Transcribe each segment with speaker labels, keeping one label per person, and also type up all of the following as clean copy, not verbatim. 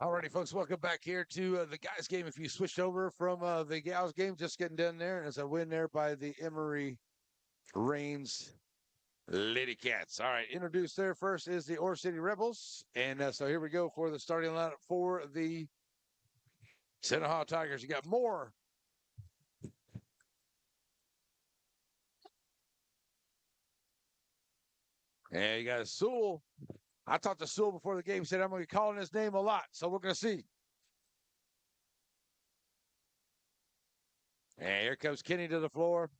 Speaker 1: Alrighty, folks, welcome back here to the guys' game. If you switched over from the gals' game, just getting done there, and it's a win there by the Emory Reigns Lady Cats. All right, introduced there first is the Ore City Rebels, and so here we go for the starting lineup for the Tenaha Tigers. You got Moore, and you got Sewell. I talked to Sewell before the game, said I'm going to be calling his name a lot, so we're going to see. And here comes Kenny to the floor.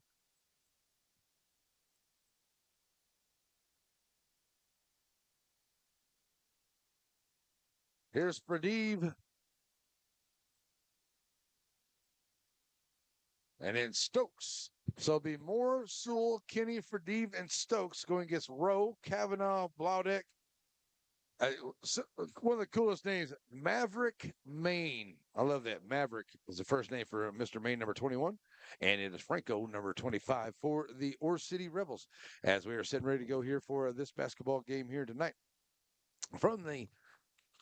Speaker 1: Here's Pradeep. And then Stokes. So it'll be Moore, Sewell, Kenny, Ferdeve, and Stokes going against Rowe, Kavanaugh, Blaudeck. One of the coolest names, Maverick Maine. I love that. Maverick is the first name for Mr. Maine, number 21. And it is Franco, number 25, for the Ore City Rebels. As we are sitting ready to go here for this basketball game here tonight from the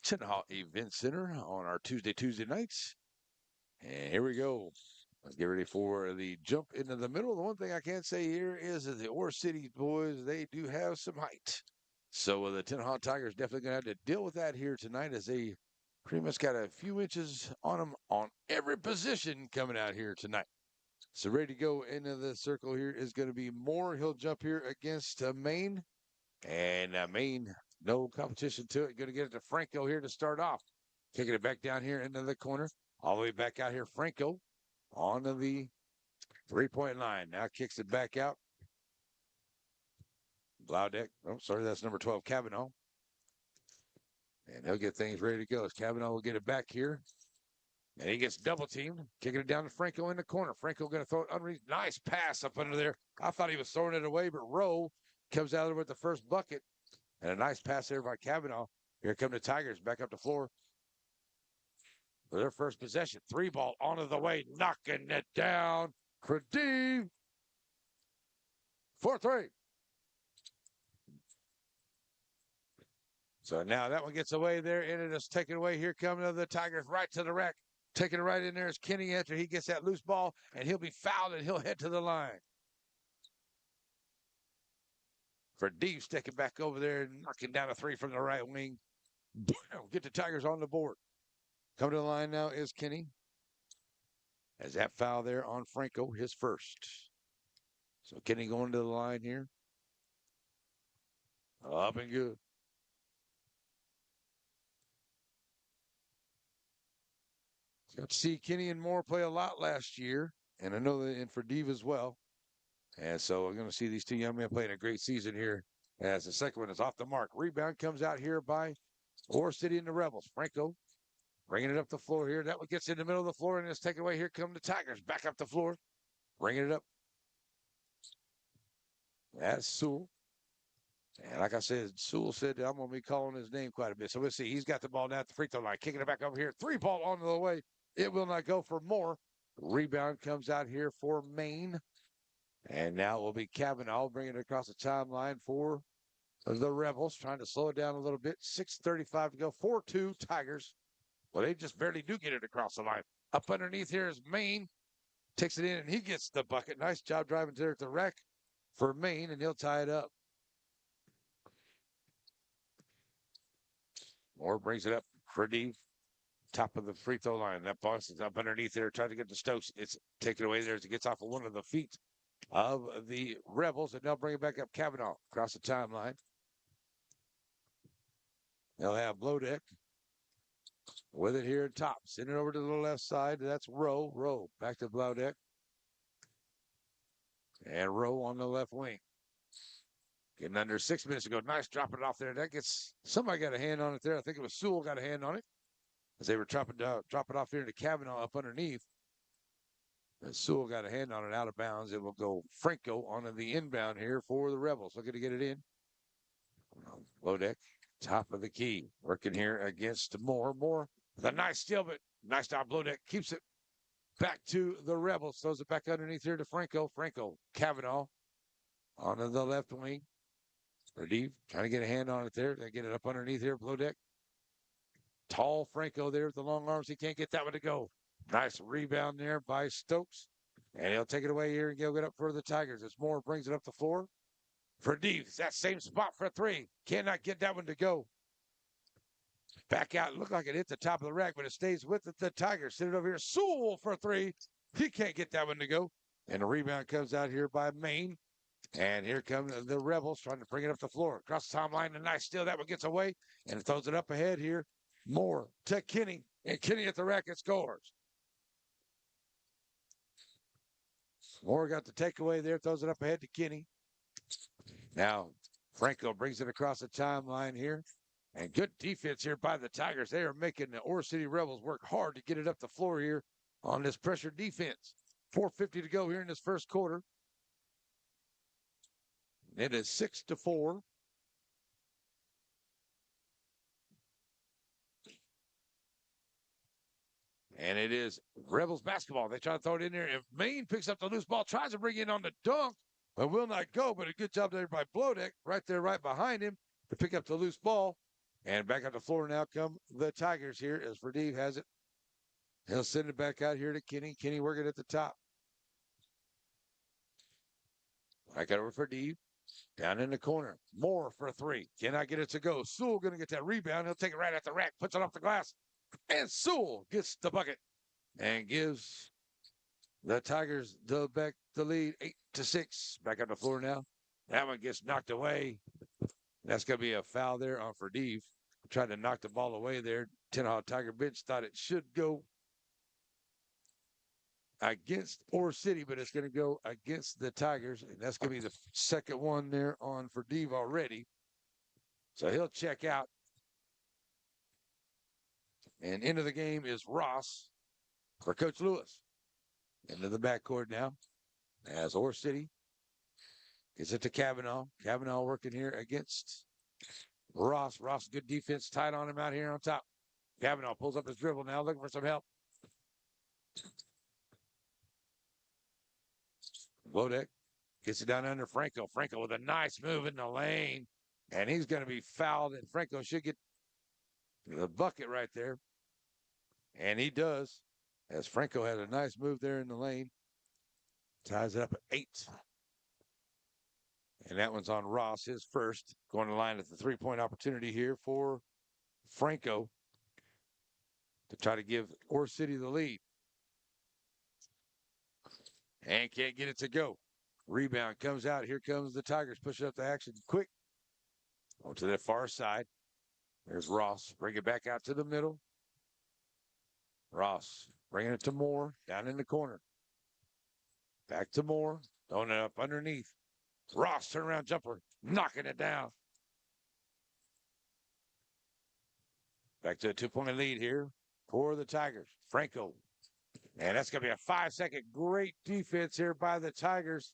Speaker 1: Tenaha Event Center on our Tuesday nights. And here we go. Let's get ready for the jump into the middle. The one thing I can't say here is that the Ore City boys, they do have some height. So the Tenaha Tigers definitely going to have to deal with that here tonight as they pretty much got a few inches on them on every position coming out here tonight. So ready to go into the circle here is going to be Moore. He'll jump here against Maine. And Maine, no competition to it. Going to get it to Franco here to start off. Taking it back down here into the corner. All the way back out here, Franco onto the three-point line. Now kicks it back out. Blaudeck. Oh, sorry, that's number 12, Kavanaugh. And he'll get things ready to go. As Kavanaugh will get it back here. And he gets double teamed, kicking it down to Franco in the corner. Franco going to throw it underneath. Nice pass up under there. I thought he was throwing it away, but Rowe comes out of there with the first bucket. And a nice pass there by Kavanaugh. Here come the Tigers back up the floor for their first possession. Three ball onto the way, knocking it down. Kradev for three. So now that one gets away there, and it is taken away. Here coming the Tigers right to the rack. Taking it right in there is Kenny after he gets that loose ball, and he'll be fouled, and he'll head to the line. For Deep sticking back over there and knocking down a three from the right wing. Get the Tigers on the board. Coming to the line now is Kenny. As that foul there on Franco, his first. So Kenny going to the line here. Up and good. Got to see Kenny and Moore play a lot last year, and I know that and for Dave as well. And so we're going to see these two young men playing a great season here. As the second one is off the mark. Rebound comes out here by Ore City and the Rebels. Franco bringing it up the floor here. That one gets in the middle of the floor and it's taken away. Here come the Tigers back up the floor. Bringing it up. That's Sewell. And like I said, Sewell said I'm going to be calling his name quite a bit. So let's see. He's got the ball down at the free throw line. Kicking it back over here. Three ball on the way. It will not go for Moore. Rebound comes out here for Maine. And now it will be Kavanaugh bringing it across the timeline for the Rebels, trying to slow it down a little bit. 6:35 to go. 4-2 Tigers. Well, they just barely do get it across the line. Up underneath here is Maine. Takes it in, and he gets the bucket. Nice job driving there at the rack for Maine, and he'll tie it up. Moore brings it up for D. Top of the free throw line. That ball is up underneath there, trying to get to Stokes. It's taken away there as it gets off of one of the feet of the Rebels, and they'll bring it back up. Kavanaugh across the timeline. They'll have Blowdeck with it here at top. Send it over to the left side. That's Rowe. Rowe back to Blowdeck. And Rowe on the left wing. Getting under 6 minutes ago. Nice dropping it off there. That gets somebody got a hand on it there. I think it was Sewell got a hand on it as they were drop it off here to Kavanaugh up underneath. And Sewell got a hand on it out of bounds. It will go Franco onto the inbound here for the Rebels. Looking to get it in. Blowdeck, top of the key. Working here against Moore. Moore, the nice steal, but nice job. Blowdeck keeps it back to the Rebels. Throws it back underneath here to Franco. Franco, Kavanaugh onto the left wing. Deep trying to get a hand on it there. They get it up underneath here. Blowdeck Tall Franco there with the long arms. He can't get that one to go. Nice rebound there by Stokes. And he'll take it away here and he'll get up for the Tigers as Moore brings it up the floor. For Deves, that same spot for three. Cannot get that one to go. Back out. Looked like it hit the top of the rack, but it stays with it. The Tigers send it over here. Sewell for three. He can't get that one to go. And the rebound comes out here by Maine. And here come the Rebels trying to bring it up the floor. Across the timeline, a nice steal. That one gets away and throws it up ahead here. Moore to Kenny. And Kenny at the rack and scores. Moore got the takeaway there. Throws it up ahead to Kenny. Now, Franco brings it across the timeline here. And good defense here by the Tigers. They are making the Ore City Rebels work hard to get it up the floor here on this pressure defense. 4:50 to go here in this first quarter. It is 6-4. And it is Rebels basketball. They try to throw it in there. If Maine picks up the loose ball, tries to bring it on the dunk, but will not go. But a good job there by Blodeck right there, right behind him to pick up the loose ball. And back on the floor now come the Tigers here as Verdeev has it. He'll send it back out here to Kenny. Kenny working at the top. Back over for Verdeev. Down in the corner. Moore for three. Cannot get it to go. Sewell going to get that rebound. He'll take it right at the rack. Puts it off the glass. And Sewell gets the bucket and gives the Tigers the lead 8-6. Back on the floor now. That one gets knocked away. That's going to be a foul there on Verdeev. Tried to knock the ball away there. Tenaha Tiger bench thought it should go against Ore City, but it's going to go against the Tigers. And that's going to be the second one there on Verdeev already. So he'll check out. And into the game is Ross for Coach Lewis. Into the backcourt now as Ore City gets it to Kavanaugh. Kavanaugh working here against Ross. Ross, good defense, tight on him out here on top. Kavanaugh pulls up his dribble now, looking for some help. Blodeck gets it down under Franco. Franco with a nice move in the lane. And he's going to be fouled, and Franco should get the bucket right there. And he does, as Franco had a nice move there in the lane. Ties it up at 8. And that one's on Ross, his first. Going to line at the three-point opportunity here for Franco to try to give Ore City the lead. And can't get it to go. Rebound comes out. Here comes the Tigers. Push it up the action quick. On to the far side. There's Ross. Bring it back out to the middle. Ross bringing it to Moore. Down in the corner. Back to Moore. Throwing it up underneath. Ross turnaround jumper. Knocking it down. Back to a 2-point lead here for the Tigers. Franco. And that's going to be a 5-second great defense here by the Tigers.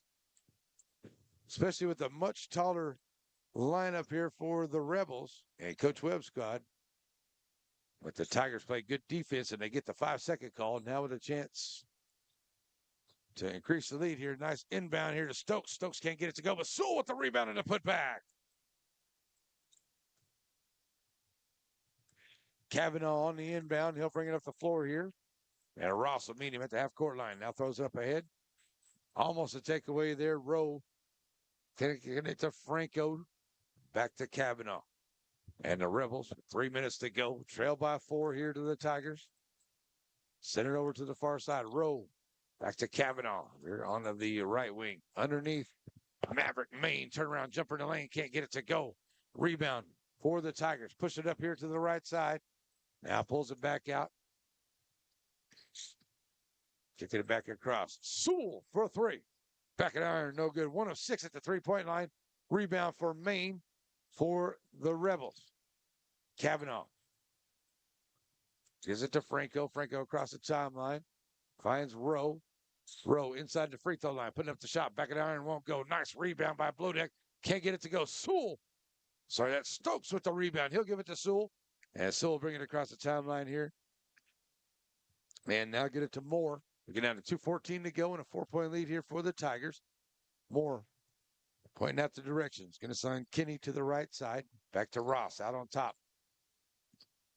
Speaker 1: Especially with a much taller lineup here for the Rebels and Coach Webb's squad. But the Tigers play good defense and they get the 5-second call. Now with a chance to increase the lead here. Nice inbound here to Stokes. Stokes can't get it to go, but Sewell with the rebound and the putback. Kavanaugh on the inbound. He'll bring it up the floor here. And Ross will meet him at the half-court line. Now throws it up ahead. Almost a takeaway there. Rowe. Can it to Franco. Back to Kavanaugh. And the Rebels, 3 minutes to go. Trail by 4 here to the Tigers. Send it over to the far side. Rowe. Back to Kavanaugh. They're on the right wing. Underneath. Maverick Maine. Turnaround jumper in the lane. Can't get it to go. Rebound for the Tigers. Push it up here to the right side. Now pulls it back out. Kicking it back across. Sewell for 3. Back at iron, no good. 1 of 6 at the three-point line. Rebound for Maine for the Rebels. Kavanaugh. Gives it to Franco. Franco across the timeline. Finds Rowe. Rowe inside the free throw line. Putting up the shot. Back at iron, won't go. Nice rebound by Blodeck. Can't get it to go. Sewell. Sorry, that's Stokes with the rebound. He'll give it to Sewell. And Sewell bring it across the timeline here. And now get it to Moore. We get down to 2:14 to go and a 4-point lead here for the Tigers. Moore pointing out the directions. Going to sign Kenny to the right side. Back to Ross out on top.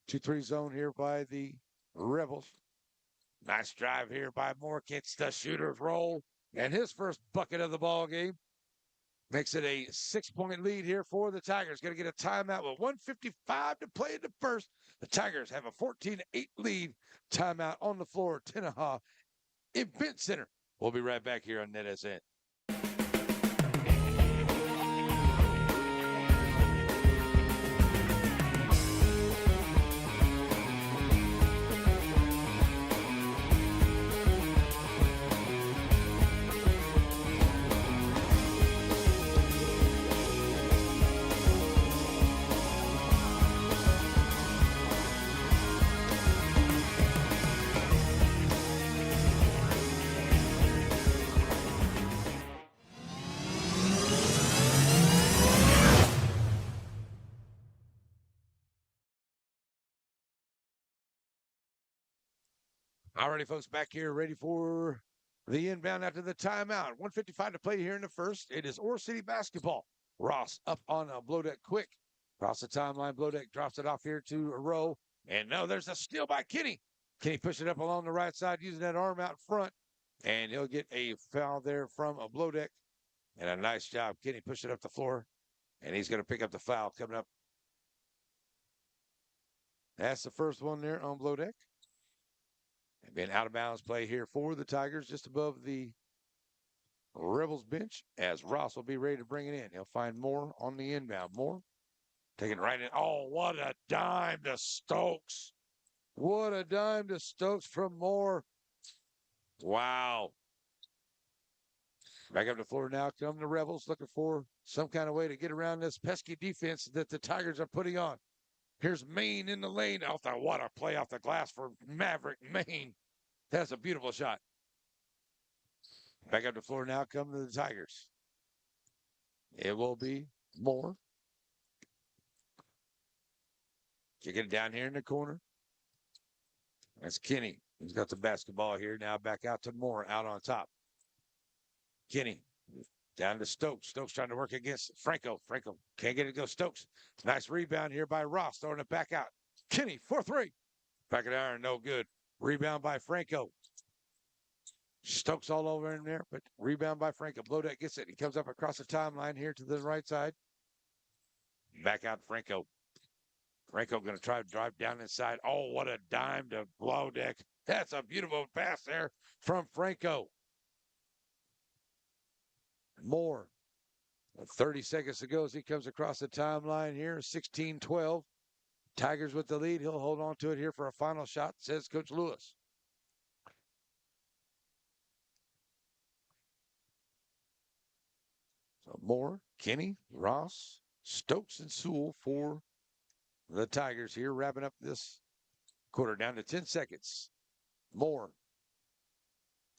Speaker 1: 2-3 zone here by the Rebels. Nice drive here by Moore. Gets the shooter's roll. And his first bucket of the ball game makes it a 6-point lead here for the Tigers. Going to get a timeout with 1:55 to play in the first. The Tigers have a 14-8 lead. Timeout on the floor. Tenaha Event Center. We'll be right back here on NetSN. All righty, folks, back here ready for the inbound after the timeout. 1:55 to play here in the first. It is Ore City basketball. Ross up on a blow deck quick. Across the timeline, blow deck drops it off here to a row. And no, there's a steal by Kenny. Kenny pushed it up along the right side using that arm out front. And he'll get a foul there from a blow deck. And a nice job. Kenny pushed it up the floor. And he's going to pick up the foul coming up. That's the first one there on blow deck. And been out of bounds play here for the Tigers just above the Rebels bench as Ross will be ready to bring it in. He'll find Moore on the inbound. Moore taking it right in. Oh, what a dime to Stokes. What a dime to Stokes from Moore. Wow. Back up the floor now come the Rebels looking for some kind of way to get around this pesky defense that the Tigers are putting on. Here's Maine in the lane. What a play off the glass for Maverick Maine. That's a beautiful shot. Back up the floor now come the Tigers. It will be Moore. Kicking it down here in the corner. That's Kenny. He's got the basketball here. Now back out to Moore out on top. Kenny down to Stokes. Stokes trying to work against Franco. Franco can't get it to go. Stokes. Nice rebound here by Ross. Throwing it back out. Kenny, 4-3. Back of the iron, no good. Rebound by Franco. Stokes all over in there, but rebound by Franco. Blodeck gets it. He comes up across the timeline here to the right side. Back out Franco. Franco going to try to drive down inside. Oh, what a dime to Blodeck. That's a beautiful pass there from Franco. Moore. 30 seconds to go as he comes across the timeline here. 16-12. Tigers with the lead. He'll hold on to it here for a final shot, says Coach Lewis. So Moore, Kenny, Ross, Stokes, and Sewell for the Tigers here, wrapping up this quarter down to 10 seconds. Moore.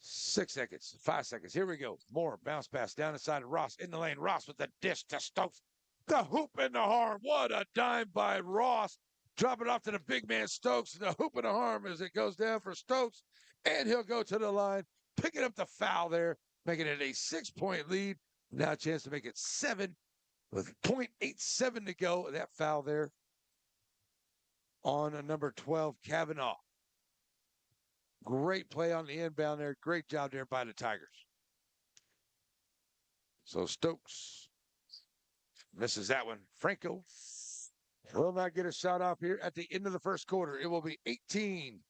Speaker 1: 6 seconds, 5 seconds. Here we go. Moore, bounce pass down inside of Ross in the lane. Ross with the dish to Stokes. The hoop in the arm. What a dime by Ross. Drop it off to the big man Stokes. The hoop in the arm as it goes down for Stokes. And he'll go to the line, picking up the foul there, making it a 6-point lead. Now a chance to make it 7 with 0.87 to go. That foul there on a number 12, Kavanaugh. Great play on the inbound there. Great job there by the Tigers. So Stokes misses that one. Franco will not get a shot off here at the end of the first quarter. It will be 18-12.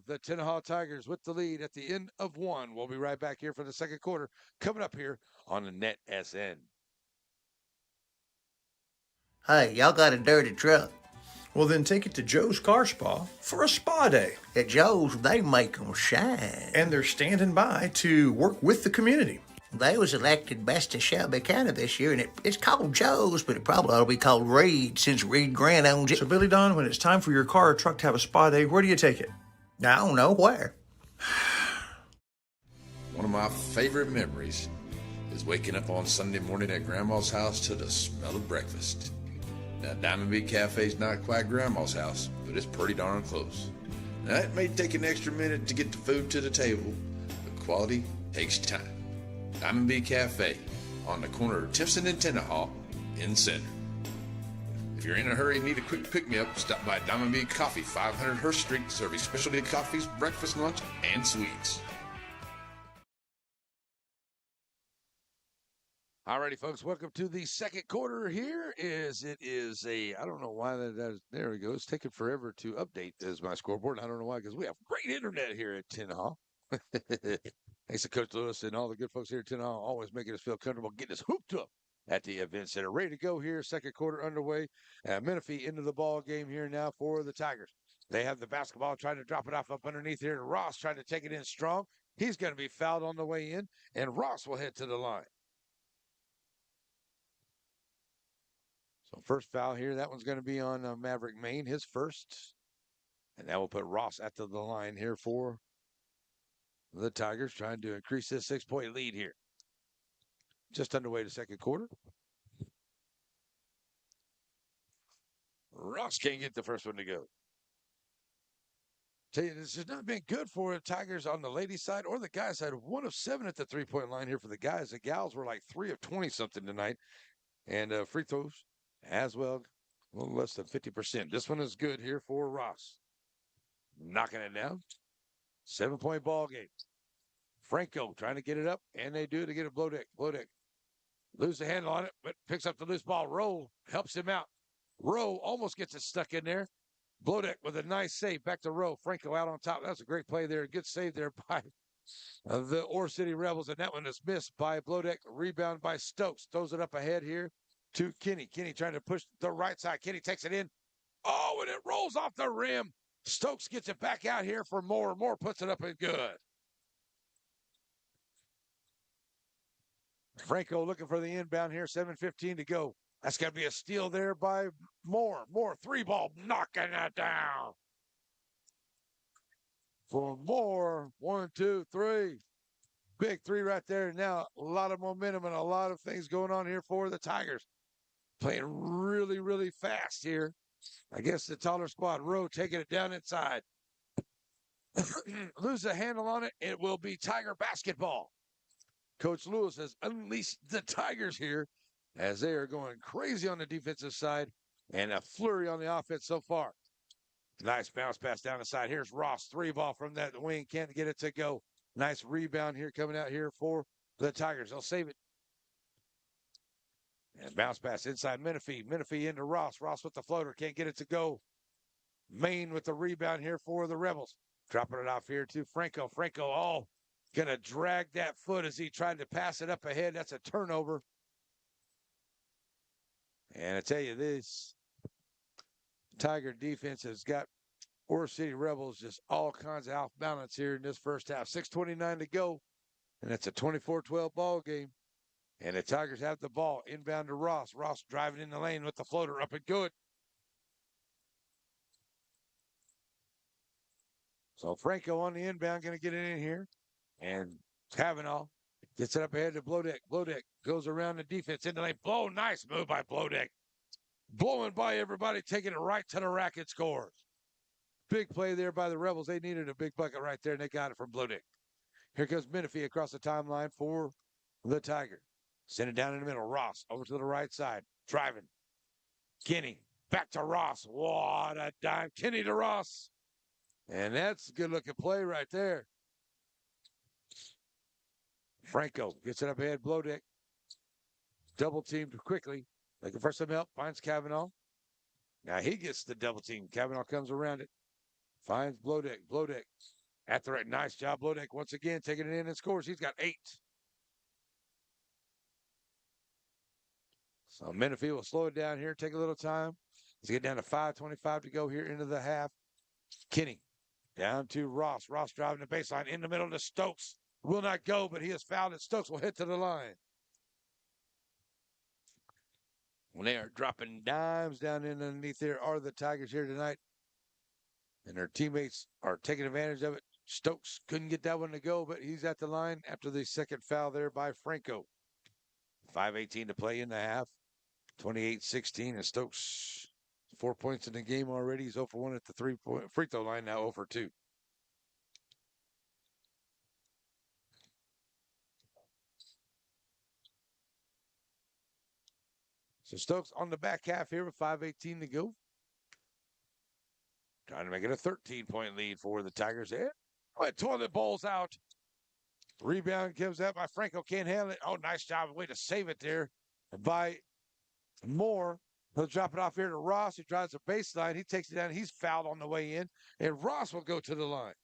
Speaker 1: The Tenaha Tigers with the lead at the end of one. We'll be right back here for the second quarter coming up here on the NetSN.
Speaker 2: Hey, y'all got a dirty truck.
Speaker 3: Well, then take it to Joe's Car Spa for a spa day.
Speaker 2: At Joe's, they make 'em shine.
Speaker 3: And they're standing by to work with the community.
Speaker 2: They was elected best of Shelby County this year, and it's called Joe's, but it probably ought to be called Reed since Reed Grant owns it.
Speaker 3: So, Billy Don, when it's time for your car or truck to have a spa day, where do you take it?
Speaker 2: I don't know where.
Speaker 4: One of my favorite memories is waking up on Sunday morning at Grandma's house to the smell of breakfast. Now, Diamond Bee Cafe's not quite Grandma's house, but it's pretty darn close. Now, it may take an extra minute to get the food to the table, but quality takes time. Diamond Bee Cafe on the corner of Timpson and Tenaha in the center. If you're in a hurry and need a quick pick-me-up, stop by Diamond B Coffee, 500 Hurst Street, serving specialty coffees, breakfast, lunch, and sweets.
Speaker 1: Alrighty, folks, welcome to the second quarter. It is a, I don't know why that is, there we go. It's taking forever to update as my scoreboard. I don't know why, because we have great internet here at Tenaha. Thanks to Coach Lewis and all the good folks here at Tenaha, always making us feel comfortable, getting us hooped up at the event center. Ready to go here, second quarter underway. Menifee into the ball game here now for the Tigers. They have the basketball, trying to drop it off up underneath here. Ross trying to take it in strong. He's going to be fouled on the way in, and Ross will head to the line. So first foul here, that one's going to be on Maverick Main, his first. And that will put Ross at the line here for the Tigers, trying to increase this 6-point lead here. Just underway to second quarter. Ross can't get the first one to go. Tell you, this has not been good for the Tigers on the ladies' side or the guys' side. 1 of 7 at the three-point line here for the guys. The gals were like 3 of 20-something tonight. And free throws as well, a little less than 50%. This one is good here for Ross. Knocking it down. 7-point ball game. Franco trying to get it up, and they do to get a blow deck. Lose the handle on it, but picks up the loose ball. Rowe helps him out. Rowe almost gets it stuck in there. Blodeck with a nice save. Back to Rowe. Franco out on top. That was a great play there. Good save there by the Ore City Rebels, and that one is missed by Blodeck. Rebound by Stokes. Throws it up ahead here to Kenny. Kenny trying to push the right side. Kenny takes it in. Oh, and it rolls off the rim. Stokes gets it back out here for Moore. Moore puts it up and good. Franco looking for the inbound here. 7:15 to go. That's got to be a steal there by Moore. Moore, 3-ball, knocking that down. For Moore, 1, 2, 3. Big 3 right there. Now, a lot of momentum and a lot of things going on here for the Tigers. Playing really, really fast here. I guess the taller squad. Rowe taking it down inside. Lose the handle on it. It will be Tiger basketball. Coach Lewis has unleashed the Tigers here as they are going crazy on the defensive side and a flurry on the offense so far. Nice bounce pass down the side. Here's Ross. 3-ball from that wing. Can't get it to go. Nice rebound here coming out here for the Tigers. They'll save it. And bounce pass inside Menifee. Menifee into Ross. Ross with the floater. Can't get it to go. Maine with the rebound here for the Rebels. Dropping it off here to Franco. Franco, going to drag that foot as he tried to pass it up ahead. That's a turnover. And I tell you, this Tiger defense has got Ore City Rebels just all kinds of off balance here in this first half. 6:29 to go, and it's a 24-12 ball game. And the Tigers have the ball inbound to Ross. Ross driving in the lane with the floater up and good. So Franco on the inbound, going to get it in here. And Kavanaugh gets it up ahead to Blodeck. Blodeck goes around the defense in the lane. Blow, nice move by Blodeck. Blowing by everybody, taking it right to the rack and scores. Big play there by the Rebels. They needed a big bucket right there, and they got it from Blodeck. Here comes Menifee across the timeline for the Tiger. Send it down in the middle. Ross over to the right side. Driving. Kenny back to Ross. What a dime. Kenny to Ross. And that's a good-looking play right there. Franco gets it up ahead. Blodeck. Double teamed quickly. Looking for some help. Finds Kavanaugh. Now he gets the double team. Kavanaugh comes around it. Finds Blodeck. Blodeck at the right. Nice job, Blodeck. Once again, taking it in and scores. He's got 8. So Menifee will slow it down here. Take a little time. Let's get down to 5:25 to go here into the half. Kenny down to Ross. Ross driving the baseline in the middle to Stokes. Will not go, but he is fouled, and Stokes will hit to the line. When they are dropping dimes down in underneath there are the Tigers here tonight. And their teammates are taking advantage of it. Stokes couldn't get that one to go, but he's at the line after the second foul there by Franco. 5:18 to play in the half. 28-16, and Stokes 4 points in the game already. He's 0 for 1 at the 3-point free throw line, now 0 for 2. So Stokes on the back half here with 5:18 to go. Trying to make it a 13-point lead for the Tigers there. Oh, toilet bowl's out. Rebound comes out by Franco. Can't handle it. Oh, nice job. Way to save it there by Moore. He'll drop it off here to Ross, who drives the baseline. He takes it down. He's fouled on the way in. And Ross will go to the line.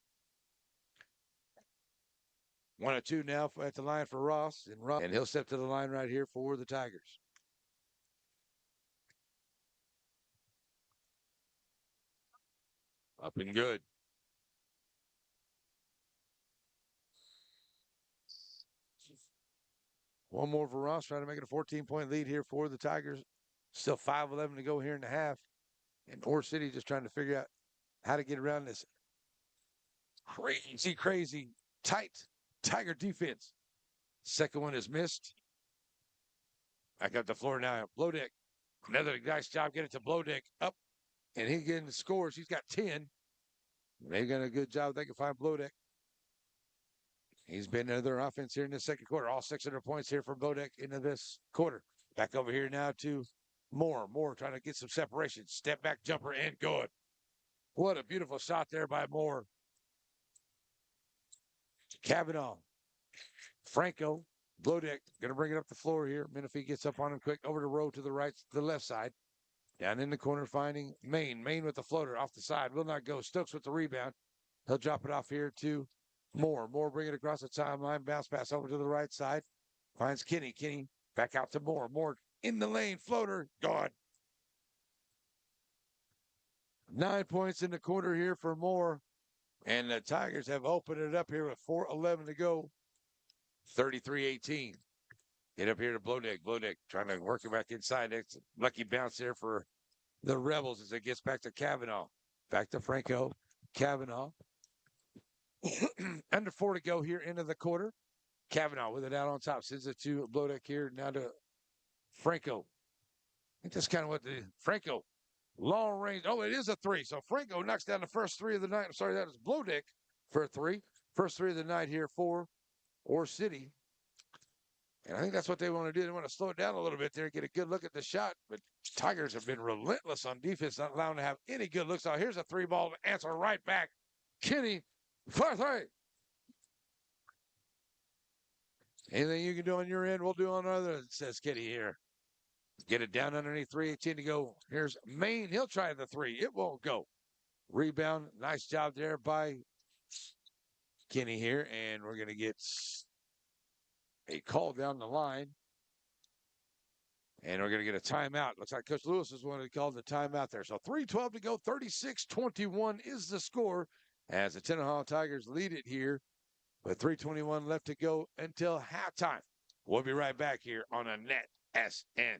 Speaker 1: 1 or 2 now at the line for Ross. And he'll step to the line right here for the Tigers. Up and good. One more for Ross, trying to make it a 14-point lead here for the Tigers. Still 5:11 to go here in the half. And Ore City just trying to figure out how to get around this crazy, tight Tiger defense. Second one is missed. Back up the floor now. Blowdeck. Another nice job getting to Blowdeck up. And he's getting the scores. He's got 10. They've done a good job. They can find Blowdeck. He's been another offense here in the second quarter. All 600 points here for Blowdeck into this quarter. Back over here now to Moore. Moore trying to get some separation. Step back jumper and good. What a beautiful shot there by Moore. Kavanaugh. Franco. Blowdeck going to bring it up the floor here. Menifee gets up on him quick. Over the row to the right, to the left side. Down in the corner finding Maine. Maine with the floater off the side. Will not go. Stokes with the rebound. He'll drop it off here to Moore. Moore bring it across the timeline. Bounce pass over to the right side. Finds Kenny. Kenny back out to Moore. Moore in the lane. Floater. Gone. 9 points in the quarter here for Moore. And the Tigers have opened it up here with 4:11 to go. 33-18. Get up here to Blowdeck. Blowdeck trying to work it back inside. It's lucky bounce there for the Rebels as it gets back to Kavanaugh. Back to Franco. Kavanaugh. Under 4 to go here into the quarter. Kavanaugh with it out on top. Sends it to Blowdeck here. Now to Franco. I think that's kind of what the Franco. Long range. Oh, it is a 3. So Franco knocks down the first 3 of the night. I'm sorry, that is Blowdeck for a 3. First 3 of the night here for Ore City. And I think that's what they want to do. They want to slow it down a little bit there, get a good look at the shot. But Tigers have been relentless on defense, not allowing to have any good looks. Now here's a 3-ball answer right back. Kenny for 3. Anything you can do on your end, we'll do on our other, says Kenny here. Get it down underneath 3:18 to go. Here's Maine. He'll try the 3. It won't go. Rebound. Nice job there by Kenny here. And we're going to get a call down the line. And we're going to get a timeout. Looks like Coach Lewis is one who called the timeout there. So 3:12 to go. 36-21 is the score as the Tenaha Tigers lead it here with 3:21 left to go until halftime. We'll be right back here on a Net SN.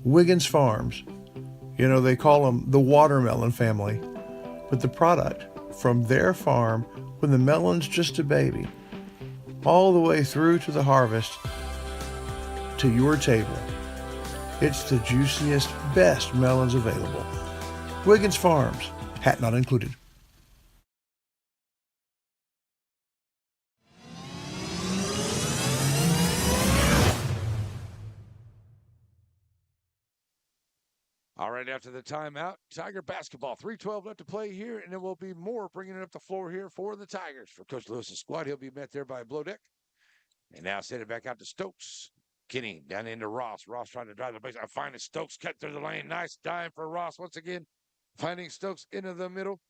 Speaker 3: Wiggins Farms. You know, they call them the watermelon family. But the product from their farm, when the melon's just a baby, all the way through to the harvest, to your table. It's the juiciest, best melons available. Wiggins Farms, hat not included.
Speaker 1: All right, after the timeout, Tiger basketball. 3:12 left to play here, and there will be more bringing it up the floor here for the Tigers. For Coach Lewis's squad, he'll be met there by Blowdeck. And now send it back out to Stokes. Kenny down into Ross. Ross trying to drive the base. I find Stokes cut through the lane. Nice dime for Ross once again. Finding Stokes into the middle.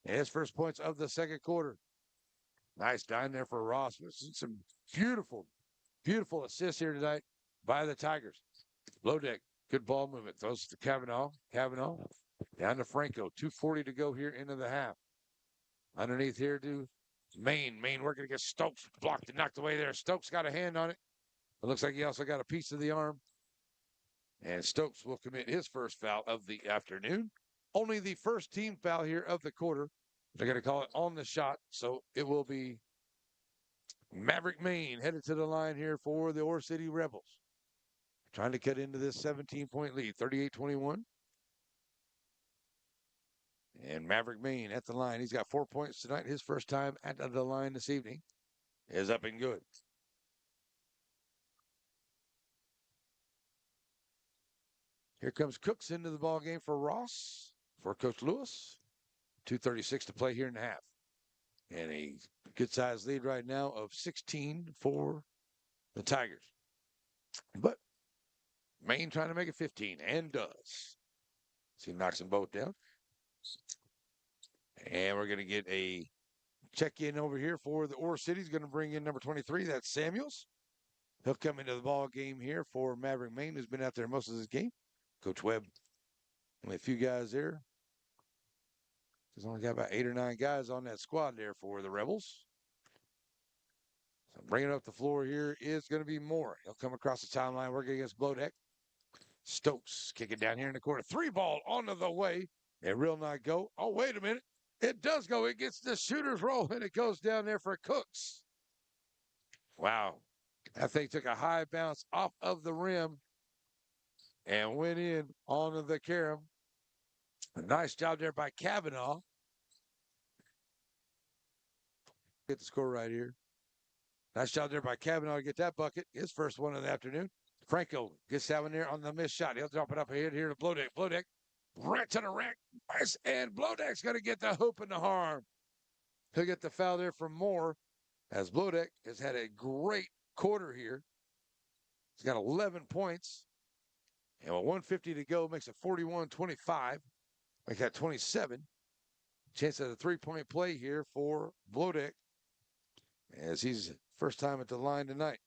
Speaker 1: And his first points of the second quarter. Nice dime there for Ross. Some beautiful, beautiful assists here tonight by the Tigers. Blowdeck. Good ball movement. Throws to Kavanaugh. Kavanaugh down to Franco. 2:40 to go here into the half. Underneath here to Maine. Maine working against Stokes. Blocked and knocked away there. Stokes got a hand on it. It looks like he also got a piece of the arm. And Stokes will commit his first foul of the afternoon. Only the first team foul here of the quarter. They're going to call it on the shot. So it will be Maverick Maine headed to the line here for the Ore City Rebels. Trying to cut into this 17-point lead, 38-21. And Maverick Maine at the line. He's got 4 points tonight. His first time at the line this evening is up and good. Here comes Cooks into the ball game for Ross, for Coach Lewis. 2:36 to play here in the half. And a good-sized lead right now of 16 for the Tigers. But Maine trying to make it 15, and does. So he knocks them both down. And we're going to get a check-in over here for the Ore City. He's going to bring in number 23. That's Samuels. He'll come into the ball game here for Maverick Maine, who's been out there most of this game. Coach Webb, only a few guys there. He's only got about 8 or 9 guys on that squad there for the Rebels. So bringing up the floor here is going to be Moore. He'll come across the timeline working against Blodeck. Stokes kicking down here in the corner. 3 ball onto the way. It will not go. Oh, wait a minute. It does go. It gets the shooter's roll, and it goes down there for Cooks. Wow. That thing took a high bounce off of the rim and went in onto the carom. A nice job there by Kavanaugh. Get the score right here. Nice job there by Kavanaugh to get that bucket. His first one of the afternoon. Franco gets that one there on the missed shot. He'll drop it up ahead here to Blodeck. Blodeck right to the rack. Nice. And Blodeck's going to get the hoop and the harm. He'll get the foul there from Moore as Blodeck has had a great quarter here. He's got 11 points. And with 150 to go, makes it 41-25. Make that 27. Chance at a three-point play here for Blodeck as he's first time at the line tonight.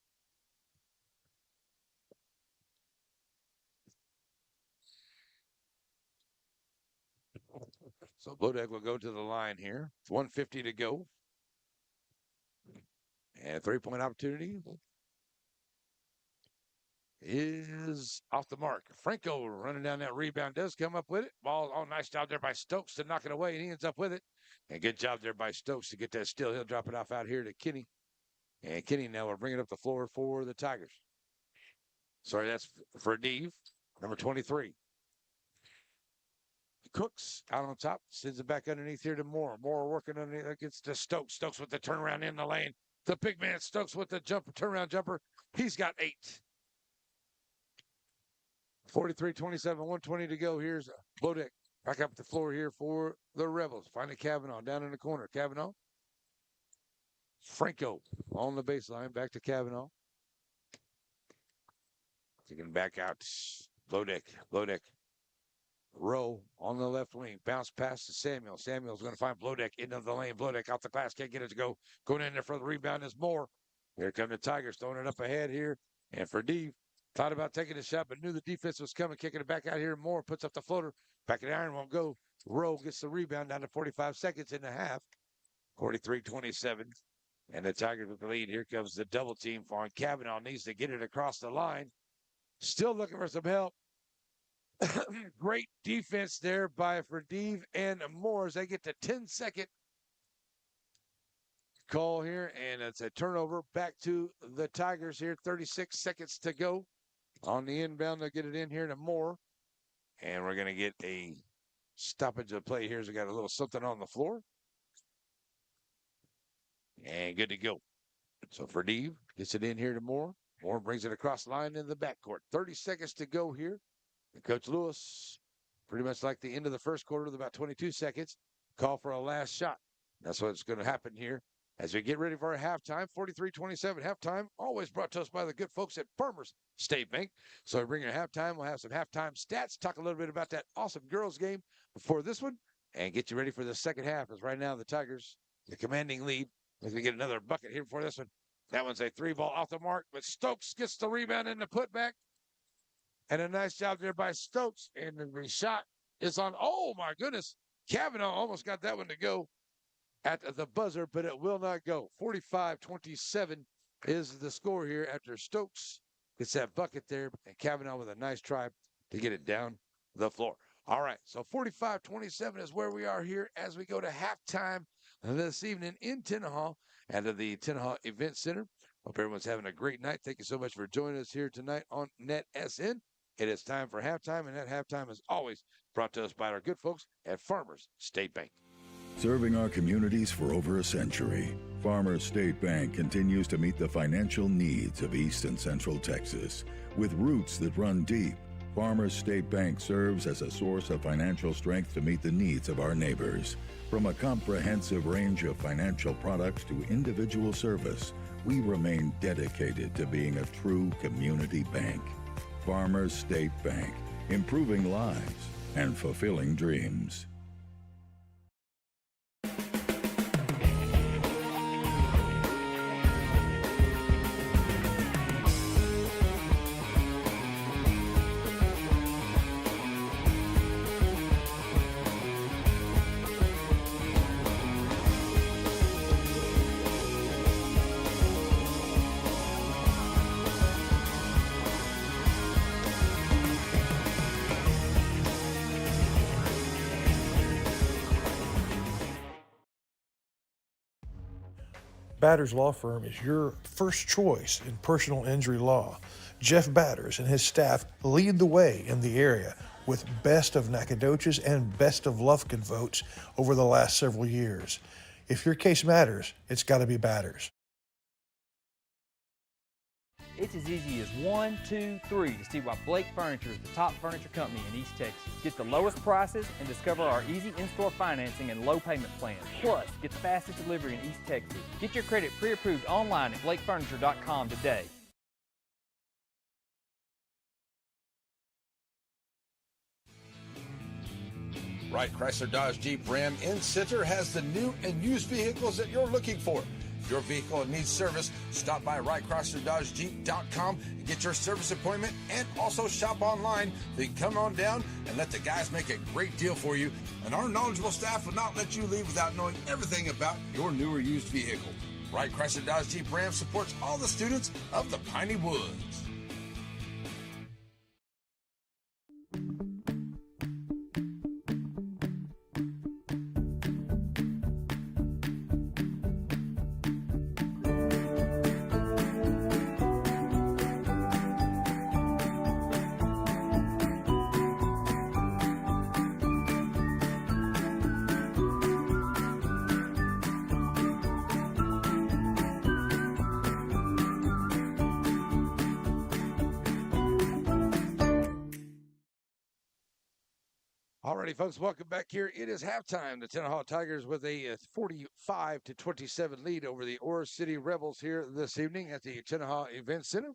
Speaker 1: So Blodeck will go to the line here. 150 to go. And a three-point opportunity is off the mark. Franco running down that rebound does come up with it. Ball, oh, nice job there by Stokes to knock it away, and he ends up with it. And good job there by Stokes to get that steal. He'll drop it off out here to Kenny. And Kenny now will bring it up the floor for the Tigers. Sorry, that's for Dave, number 23. Cooks out on top, sends it back underneath here to Moore. Moore working underneath against the Stokes. Stokes with the turnaround in the lane. The big man Stokes with the jumper, turnaround jumper. He's got 8. 43-27, 120 to go. Here's Blodeck back up the floor here for the Rebels. Finally Kavanaugh down in the corner. Kavanaugh. Franco on the baseline. Back to Kavanaugh. Taking back out. Blodeck. Blodeck. Rowe on the left wing. Bounce pass to Samuel. Samuel's going to find Blodeck into the lane. Blodeck out the glass. Can't get it to go. Going in there for the rebound is Moore. Here come the Tigers throwing it up ahead here. And for Dave, thought about taking a shot, but knew the defense was coming. Kicking it back out here. Moore puts up the floater. Back of the iron won't go. Rowe gets the rebound down to 45 seconds in the half. 43-27. And the Tigers with the lead. Here comes the double team for Kavanaugh. Needs to get it across the line. Still looking for some help. Great defense there by Ferdeev and Moore as they get the 10-second call here, and it's a turnover back to the Tigers here. 36 seconds to go on the inbound. They'll get it in here to Moore, and we're going to get a stoppage of play here as we got a little something on the floor. And good to go. So Ferdeev gets it in here to Moore. Moore brings it across the line in the backcourt. 30 seconds to go here. And Coach Lewis, pretty much like the end of the first quarter with about 22 seconds, call for a last shot. That's what's going to happen here as we get ready for our halftime. 43-27 halftime, always brought to us by the good folks at Farmers State Bank. So we bring in halftime. We'll have some halftime stats, talk a little bit about that awesome girls game before this one, and get you ready for the second half. As right now the Tigers, the commanding lead. As we get another bucket here before this one. That one's a 3-ball off the mark, but Stokes gets the rebound and the putback. And a nice job there by Stokes. And the shot is on. Oh, my goodness. Kavanaugh almost got that one to go at the buzzer, but it will not go. 45-27 is the score here after Stokes gets that bucket there. And Kavanaugh with a nice try to get it down the floor. All right, so 45-27 is where we are here as we go to halftime this evening in Tenaha at the Tenaha Event Center. Hope everyone's having a great night. Thank you so much for joining us here tonight on NetSN. It is time for halftime, and that halftime is always brought to us by our good folks at Farmers State Bank.
Speaker 5: Serving our communities for over a century, Farmers State Bank continues to meet the financial needs of East and Central Texas with roots that run deep Farmers State Bank serves as a source of financial strength to meet the needs of our neighbors. From a comprehensive range of financial products to individual service, we remain dedicated to being a true community bank. Farmers State Bank, improving lives and fulfilling dreams.
Speaker 3: Batters Law Firm is your first choice in personal injury law. Jeff Batters and his staff lead the way in the area with Best of Nacogdoches and Best of Lufkin votes over the last several years. If your case matters, it's got to be Batters.
Speaker 6: It's as easy as 1, 2, 3 to see why Blake Furniture is the top furniture company in East Texas. Get the lowest prices and discover our easy in-store financing and low payment plans. Plus, get the fastest delivery in East Texas. Get your credit pre-approved online at blakefurniture.com today.
Speaker 4: Wright Chrysler Dodge Jeep Ram in Center has the new and used vehicles that you're looking for. If your vehicle needs service, stop by WrightChryslerDodgeJeep.com and get your service appointment, and also shop online. So you can come on down and let the guys make a great deal for you. And our knowledgeable staff will not let you leave without knowing everything about your new or used vehicle. Wright Chrysler Dodge Jeep Ram supports all the students of the Piney Woods.
Speaker 1: Alrighty, folks, welcome back here. It is halftime. The Tenaha Tigers with a 45-27 lead over the Ore City Rebels here this evening at the Tenaha Event Center.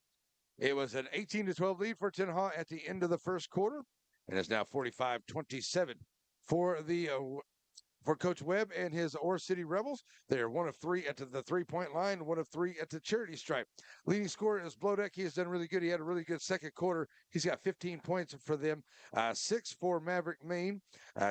Speaker 1: It was an 18-12 lead for Tenaha at the end of the first quarter, and it's now 45-27 for the for Coach Webb and his Ore City Rebels. They are 1 of 3 at the three-point line, 1 of 3 at the charity stripe. Leading scorer is Blodeck. He has done really good. He had a really good second quarter. He's got 15 points for them, 6 for Maverick Maine,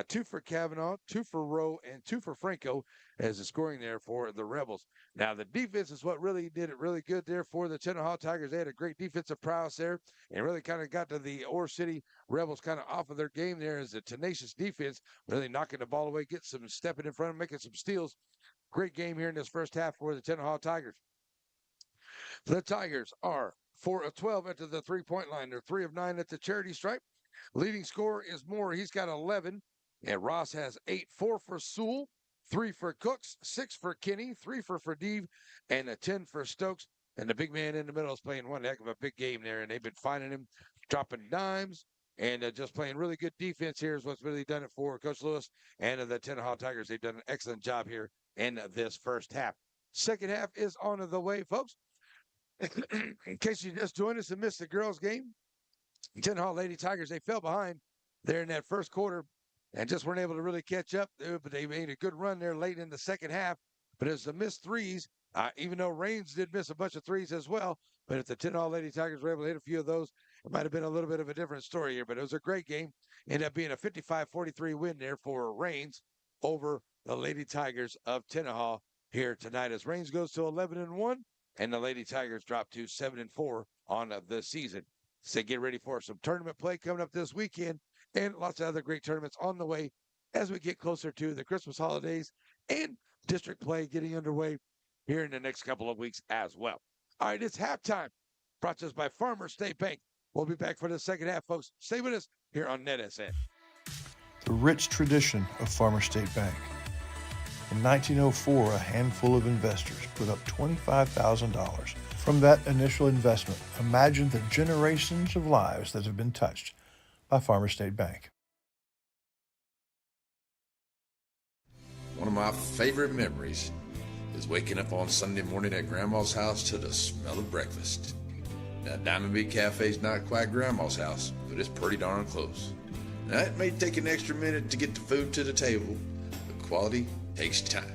Speaker 1: 2 for Kavanaugh, 2 for Rowe, and 2 for Franco as the scoring there for the Rebels. Now, the defense is what really did it really good there for the Tenaha Tigers. They had a great defensive prowess there and really kind of got to the Ore City Rebels kind of off of their game there as a tenacious defense, really knocking the ball away, getting some stepping in front, making some steals. Great game here in this first half for the Tenaha Tigers. The Tigers are 4 of 12 at the three-point line. They're 3 of 9 at the charity stripe. Leading scorer is Moore. He's got 11. And Ross has 8. 4 for Sewell, 3 for Cooks, 6 for Kinney, 3 for Ferdeve, and a 10 for Stokes. And the big man in the middle is playing one heck of a big game there. And they've been finding him, dropping dimes, and just playing really good defense here is what's really done it for Coach Lewis and the Tenaha Tigers. They've done an excellent job here in this first half. Second half is on the way, folks. In case you just joined us and missed the girls' game, Tenaha Lady Tigers, they fell behind there in that first quarter and just weren't able to really catch up. But they made a good run there late in the second half. But it's the missed threes, even though Raines did miss a bunch of threes as well. But if the Tenaha Lady Tigers were able to hit a few of those, it might have been a little bit of a different story here. But it was a great game. Ended up being a 55-43 win there for Raines over the Lady Tigers of Tenaha here tonight as Raines goes to 11-1 and the Lady Tigers drop to 7-4 on the season. So get ready for some tournament play coming up this weekend and lots of other great tournaments on the way as we get closer to the Christmas holidays and district play getting underway here in the next couple of weeks as well. All right, it's halftime. Brought to us by Farmers State Bank. We'll be back for the second half, folks. Stay with us here on NetSN.
Speaker 3: The rich tradition of Farmer State Bank. In 1904, a handful of investors put up $25,000. From that initial investment, imagine the generations of lives that have been touched. by Farmer State Bank.
Speaker 4: One of my favorite memories is waking up on Sunday morning at Grandma's house to the smell of breakfast. Now, Diamond Bee Cafe's not quite Grandma's house, but it's pretty darn close. Now, it may take an extra minute to get the food to the table, but quality takes time.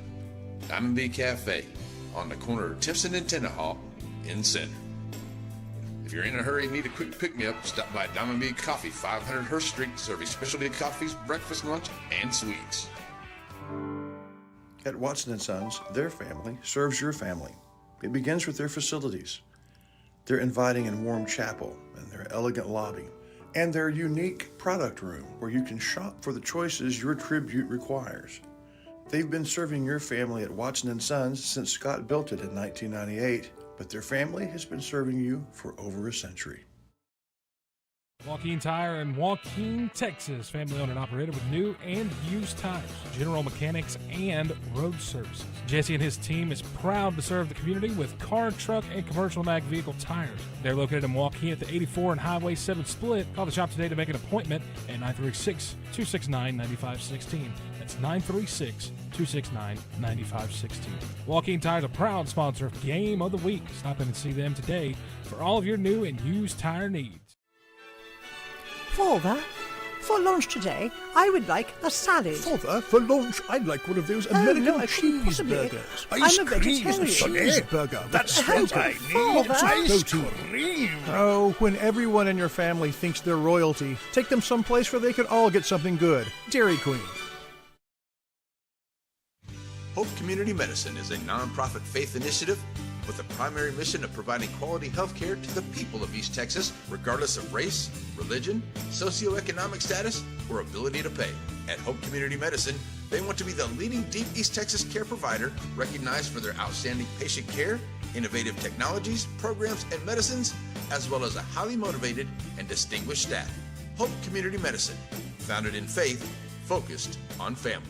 Speaker 4: Diamond Bee Cafe on the corner of Timpson and Tenaha in the center. If you're in a hurry and need a quick pick-me-up, stop by Diamond Bee Coffee, 500 Hurst Street, serving specialty coffees, breakfast, lunch, and sweets.
Speaker 3: At Watson & Sons, their family serves your family. It begins with their facilities, their inviting and warm chapel, and their elegant lobby, and their unique product room where you can shop for the choices your tribute requires. They've been serving your family at Watson & Sons since Scott built it in 1998, but their family has been serving you for over a century.
Speaker 7: Joaquin Tire in Joaquin, Texas. Family owned and operated with new and used tires, general mechanics, and road services. Jesse and his team is proud to serve the community with car, truck, and commercial mag vehicle tires. They're located in Joaquin at the 84 and Highway 7 split. Call the shop today to make an appointment at 936-269-9516. That's 936-269-9516. Joaquin Tire is a proud sponsor of Game of the Week. Stop in and see them today for all of your new and used tire needs.
Speaker 8: Father, for lunch today, I would like a salad.
Speaker 9: Father, for lunch, I'd like one of those
Speaker 8: Oh,
Speaker 9: American
Speaker 8: no, I couldn't possibly.
Speaker 9: cheeseburgers.
Speaker 8: I'm a vegetarian.
Speaker 9: Cheeseburger. That's what I need.
Speaker 8: Father.
Speaker 9: Ice cream.
Speaker 3: Oh, when everyone in your family thinks they're royalty, take them someplace where they can all get something good. Dairy Queen.
Speaker 10: Hope Community Medicine is a nonprofit faith initiative with the primary mission of providing quality health care to the people of East Texas, regardless of race, religion, socioeconomic status, or ability to pay. At Hope Community Medicine, they want to be the leading deep East Texas care provider, recognized for their outstanding patient care, innovative technologies, programs, and medicines, as well as a highly motivated and distinguished staff. Hope Community Medicine, founded in faith, focused on family.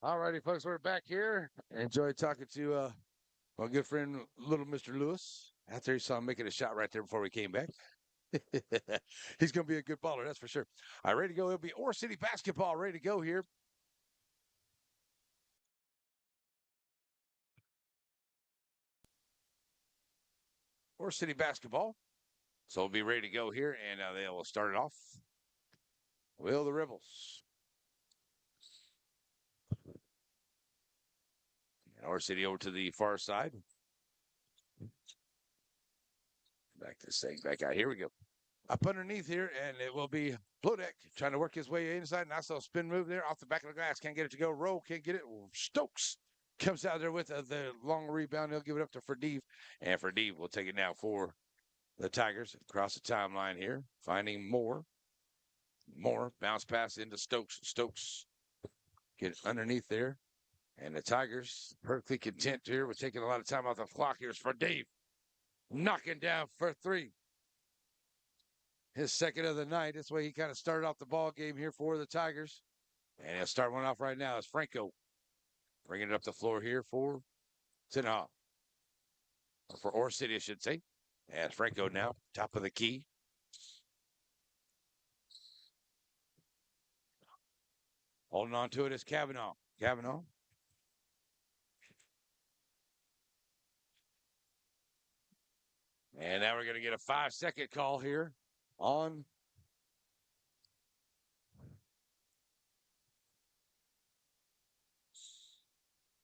Speaker 1: All righty, folks, we're back here. Enjoyed talking to my good friend, little Mr. Lewis. Out there, you saw him making a shot right there before we came back. He's going to be a good baller, that's for sure. All right, ready to go. It'll be Ore City basketball ready to go here. Ore City basketball So we'll be ready to go here, and they will start it off. Will the Rebels. And our city over to the far side. Back this thing back out. Here we go. Up underneath here, and it will be Blodeck trying to work his way inside. Nice little spin move there off the back of the glass. Can't get it to go. Rowe can't get it. Stokes comes out there with the long rebound. He'll give it up to Ferdeev, and Ferdeev will take it now for the Tigers across the timeline here, finding more. More bounce pass into Stokes. Stokes get underneath there, and the Tigers perfectly content here with taking a lot of time off the clock. Here's Ferdeev knocking down for three. His second of the night. This way he kind of started off the ball game here for the Tigers. And he'll start one off right now as Franco bringing it up the floor here for Tenaha. Or for Ore City, I should say. As Franco now, top of the key. Holding on to it is Kavanaugh. Kavanaugh. And now we're going to get a 5-second call here on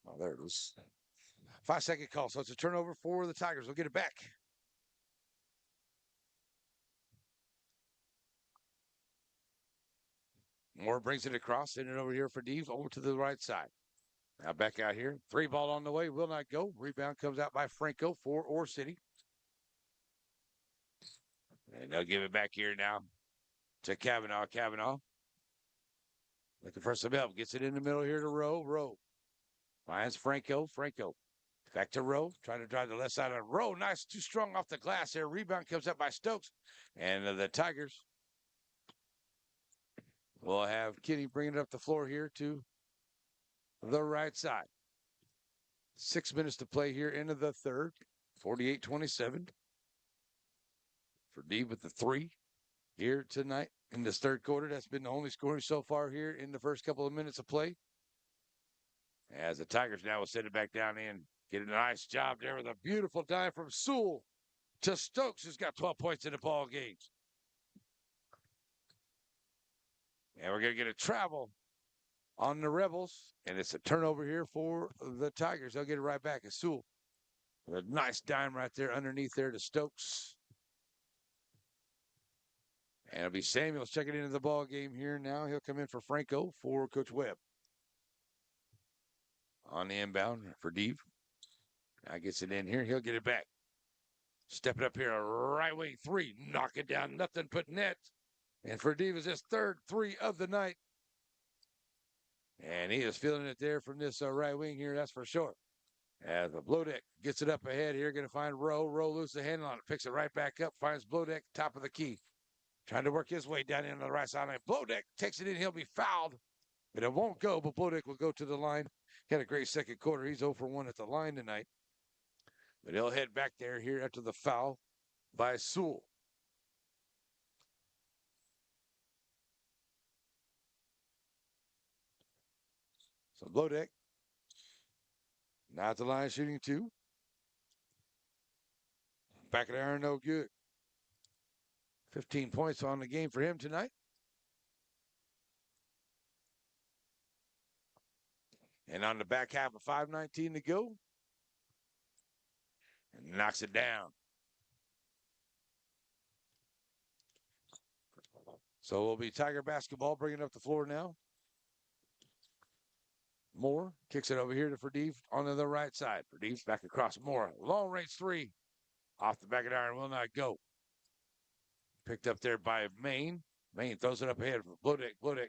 Speaker 1: oh, there it is. 5-second call. So it's a turnover for the Tigers. We'll get it back. Moore brings it across, sending it over here for Deves over to the right side. Now back out here. 3 ball on the way. Will not go. Rebound comes out by Franco for Ore City. And they'll give it back here now to Kavanaugh. Kavanaugh looking for some help. Gets it in the middle here to Rowe. Rowe finds Franco. Franco back to Rowe. Trying to drive the left side on Rowe. Nice. Too strong off the glass there. Rebound comes up by Stokes. And the Tigers will have Kitty bringing it up the floor here to the right side. 6 minutes to play here into the third. 48-27. For D with the 3 here tonight in this third quarter. That's been the only scoring so far here in the first couple of minutes of play. As the Tigers now will set it back down in. Get a nice job there with a beautiful dive from Sewell to Stokes, who's got 12 points in the ball game. And we're going to get a travel on the Rebels. And it's a turnover here for the Tigers. They'll get it right back. It's Sewell. A nice dime right there underneath there to Stokes. And it'll be Samuels checking into the ball game here now. He'll come in for Franco for Coach Webb. On the inbound for Deeve. Now gets it in here. He'll get it back. Stepping up here, a right wing 3. Knock it down. Nothing but net. And for Deeve is his third 3 of the night. And he is feeling it there from this right wing here, that's for sure. As the Blodeck gets it up ahead here, going to find Rowe. Rowe loses the handle on it. Picks it right back up. Finds Blodeck, top of the key. Trying to work his way down into the right sideline. Blodeck takes it in. He'll be fouled. But it won't go. But Blodeck will go to the line. He had a great second quarter. He's 0 for 1 at the line tonight. But he'll head back there here after the foul by Sewell. So Blodeck now at the line shooting 2. Back of the iron, no good. 15 points on the game for him tonight. And on the back half of 5:19 to go. And knocks it down. So it'll be Tiger basketball bringing up the floor now. Moore kicks it over here to Ferdeev on the right side. Ferdeev back across Moore. Long range 3 off the back of the iron will not go. Picked up there by Maine. Maine throws it up ahead for Blodeck. Blodeck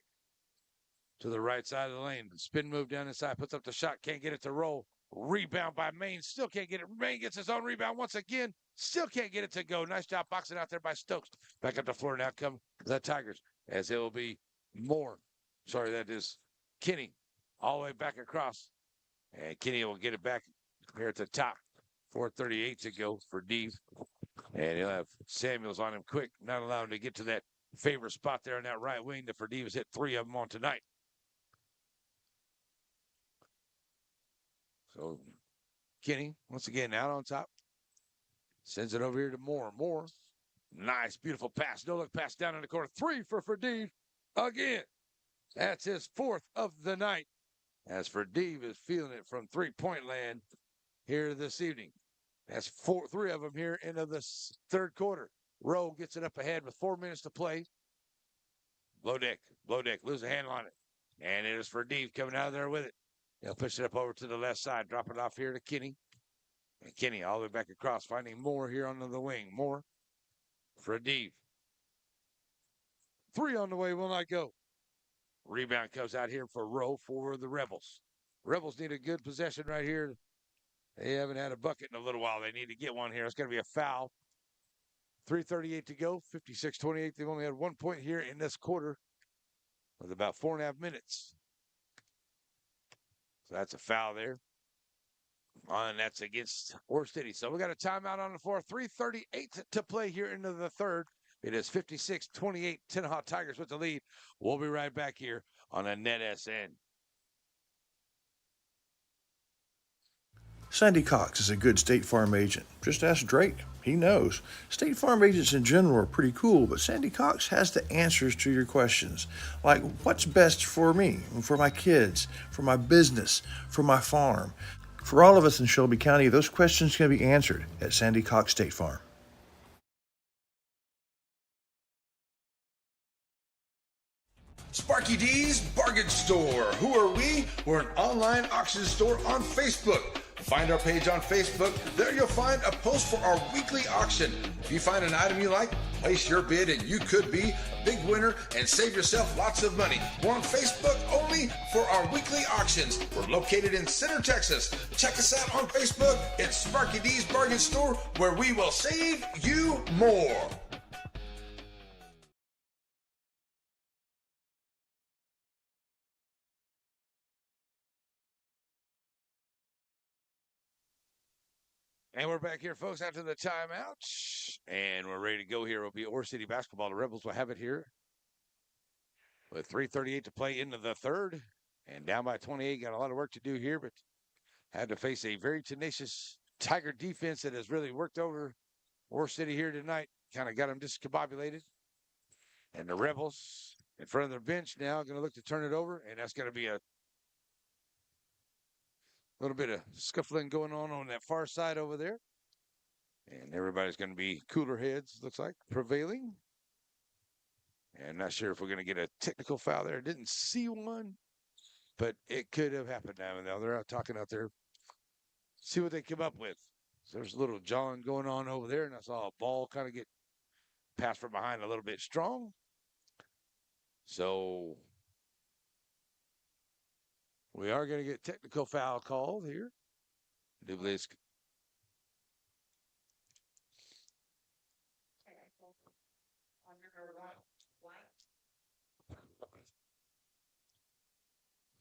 Speaker 1: to the right side of the lane. Spin move down inside. Puts up the shot. Can't get it to roll. Rebound by Maine. Still can't get it. Maine gets his own rebound once again. Still can't get it to go. Nice job boxing out there by Stokes. Back up the floor now come the Tigers. As it will be Moore. Sorry, that is Kenny. All the way back across. And Kenny will get it back here at the top. 4:38 to go for Deeve. And he'll have Samuels on him quick, not allowing him to get to that favorite spot there on that right wing. The Ferdeev has hit 3 of them on tonight. So Kenny, once again, out on top. Sends it over here to Moore. Moore Nice, beautiful pass. No look pass down in the corner. 3 for Ferdeev again. That's his 4th of the night. As Ferdeev is feeling it from 3-point land here this evening. That's 3 of them here into the third quarter. Rowe gets it up ahead with 4 minutes to play. Blow deck, lose a handle on it. And it is Ferdeev coming out of there with it. He'll push it up over to the left side, drop it off here to Kenny. And Kenny all the way back across, finding Moore here on the wing. Moore for Ferdeev. 3 on the way, will not go. Rebound comes out here for Rowe for the Rebels. Rebels need a good possession right here. They haven't had a bucket in a little while. They need to get one here. It's going to be a foul. 3:38 to go, 56-28. They've only had 1 point here in this quarter with about 4.5 minutes. So that's a foul there. And that's against Ore City. So we got a timeout on the floor. 3:38 to play here into the third. It is 56-28. Tenaha Tigers with the lead. We'll be right back here on a Net SN.
Speaker 3: Sandy Cox is a good State Farm agent. Just ask Drake. He knows. State Farm agents in general are pretty cool, but Sandy Cox has the answers to your questions. Like, what's best for me, for my kids, for my business, for my farm? For all of us in Shelby County, those questions can be answered at Sandy Cox State Farm.
Speaker 10: Sparky D's Bargain Store. Who are we? We're an online auction store on Facebook. Find our page on Facebook. There you'll find a post for our weekly auction. If you find an item you like, place your bid and you could be a big winner and save yourself lots of money. We're on Facebook only for our weekly auctions. We're located in Center, Texas. Check us out on Facebook. It's Sparky D's Bargain Store, where we will save you more.
Speaker 1: And we're back here, folks, after the timeout. And we're ready to go here. It'll be Ore City basketball. The Rebels will have it here with 3:38 to play into the third. And down by 28. Got a lot of work to do here, but had to face a very tenacious Tiger defense that has really worked over Ore City here tonight. Kind of got them discombobulated. And the Rebels in front of their bench now going to look to turn it over. And that's going to be a little bit of scuffling going on that far side over there. And everybody's going to be cooler heads, looks like, prevailing. And not sure if we're going to get a technical foul there. Didn't see one, but it could have happened now and now. They're out talking out there. See what they come up with. So there's a little jawing going on over there, and I saw a ball kind of get passed from behind a little bit strong. So we are going to get technical foul called here.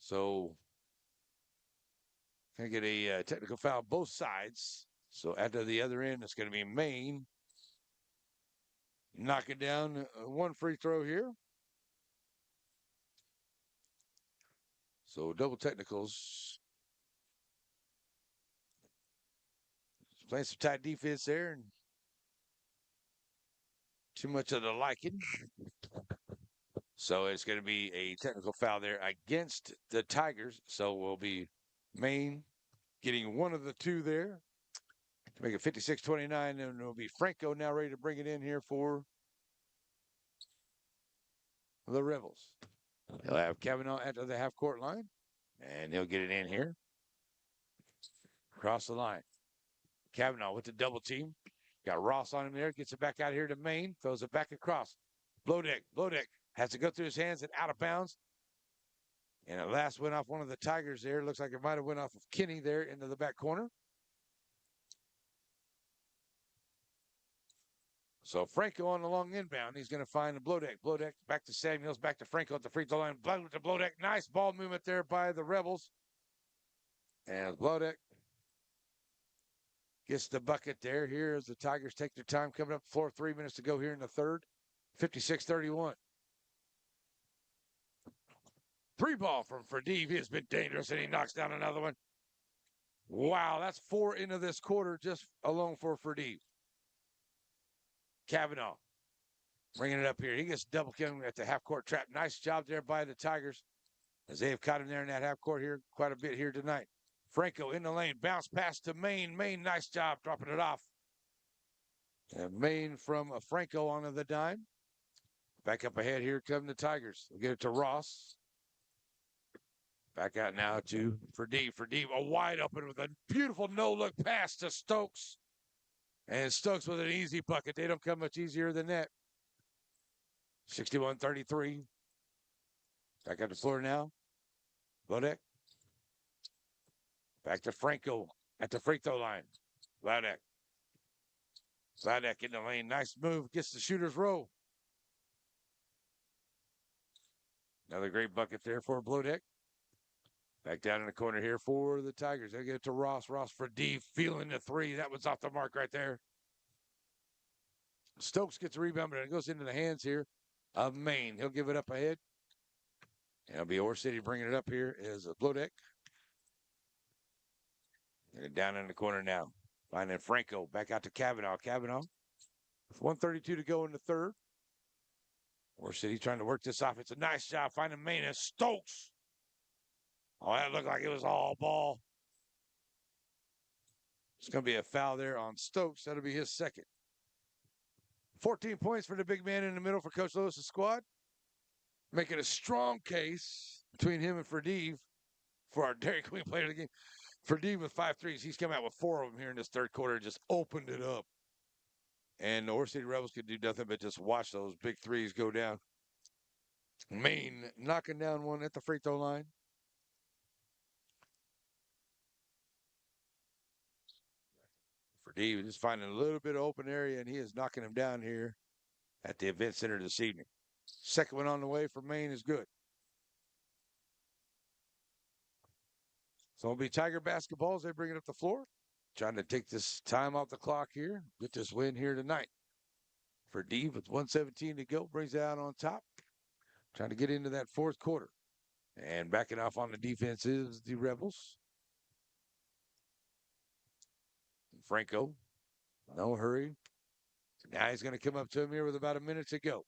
Speaker 1: So going to get a technical foul both sides. So at the other end, it's going to be Maine knocking down one free throw here. So double technicals. Playing some tight defense there. And too much of the liking. So it's going to be a technical foul there against the Tigers. So we'll be Maine getting one of the two there to make it 56-29. And it'll be Franco now ready to bring it in here for the Rebels. He'll have Kavanaugh at the half-court line, and he'll get it in here. Across the line. Kavanaugh with the double team. Got Ross on him there. Gets it back out here to Maine. Throws it back across. Blodeck has to go through his hands and out of bounds. And at last went off one of the Tigers there. Looks like it might have went off of Kenny there into the back corner. So Franco on the long inbound. He's going to find the Blodeck. Blodeck back to Samuels, back to Franco at the free throw line. Blodeck to Blodeck. Nice ball movement there by the Rebels. And Blodeck gets the bucket there. Here as the Tigers take their time coming up. 3 minutes to go here in the third. 56-31. Three ball from Ferdeev. He has been dangerous, and he knocks down another one. Wow, that's 4 into this quarter just alone for Ferdeev. Kavanaugh bringing it up here. He gets double killing at the half-court trap. Nice job there by the Tigers, as they have caught him there in that half-court here quite a bit here tonight. Franco in the lane. Bounce pass to Maine. Maine, nice job dropping it off. And Maine from Franco onto the dime. Back up ahead, here come the Tigers. They'll get it to Ross. Back out now to Ferdeve. Ferdeve, a wide open with a beautiful no-look pass to Stokes. And Stokes with an easy bucket. They don't come much easier than that. 61-33. Back on the floor now. Lodek. Back to Franco at the free throw line. Lodek. Lodek in the lane. Nice move. Gets the shooter's row. Another great bucket there for Blodek. Back down in the corner here for the Tigers. They get it to Ross. Ross for D. Feeling the three. That was off the mark right there. Stokes gets a rebound, but it goes into the hands here of Maine. He'll give it up ahead. And it'll be Ore City bringing it up here is Blodek. And down in the corner now. Finding Franco. Back out to Kavanaugh. Kavanaugh. With 1:32 to go in the third. Ore City trying to work this off. It's a nice job finding Maine and Stokes. Oh, that looked like it was all ball. It's going to be a foul there on Stokes. That'll be his second. 14 points for the big man in the middle for Coach Lewis's squad. Making a strong case between him and Ferdeve for our Dairy Queen player of the game. Ferdeve with 5 threes. He's come out with 4 of them here in this third quarter and just opened it up. And the Ore City Rebels could do nothing but just watch those big threes go down. Maine knocking down one at the free throw line. Ferdeve just finding a little bit of open area, and he is knocking him down here at the event center this evening. Second one on the way for Maine is good. So it'll be Tiger basketball as they bring it up the floor. Trying to take this time off the clock here. Get this win here tonight. Ferdeve with 1:17 to go. Brings it out on top. Trying to get into that fourth quarter. And backing off on the defense is the Rebels. Franco, no hurry. Now he's going to come up to him here with about a minute to go.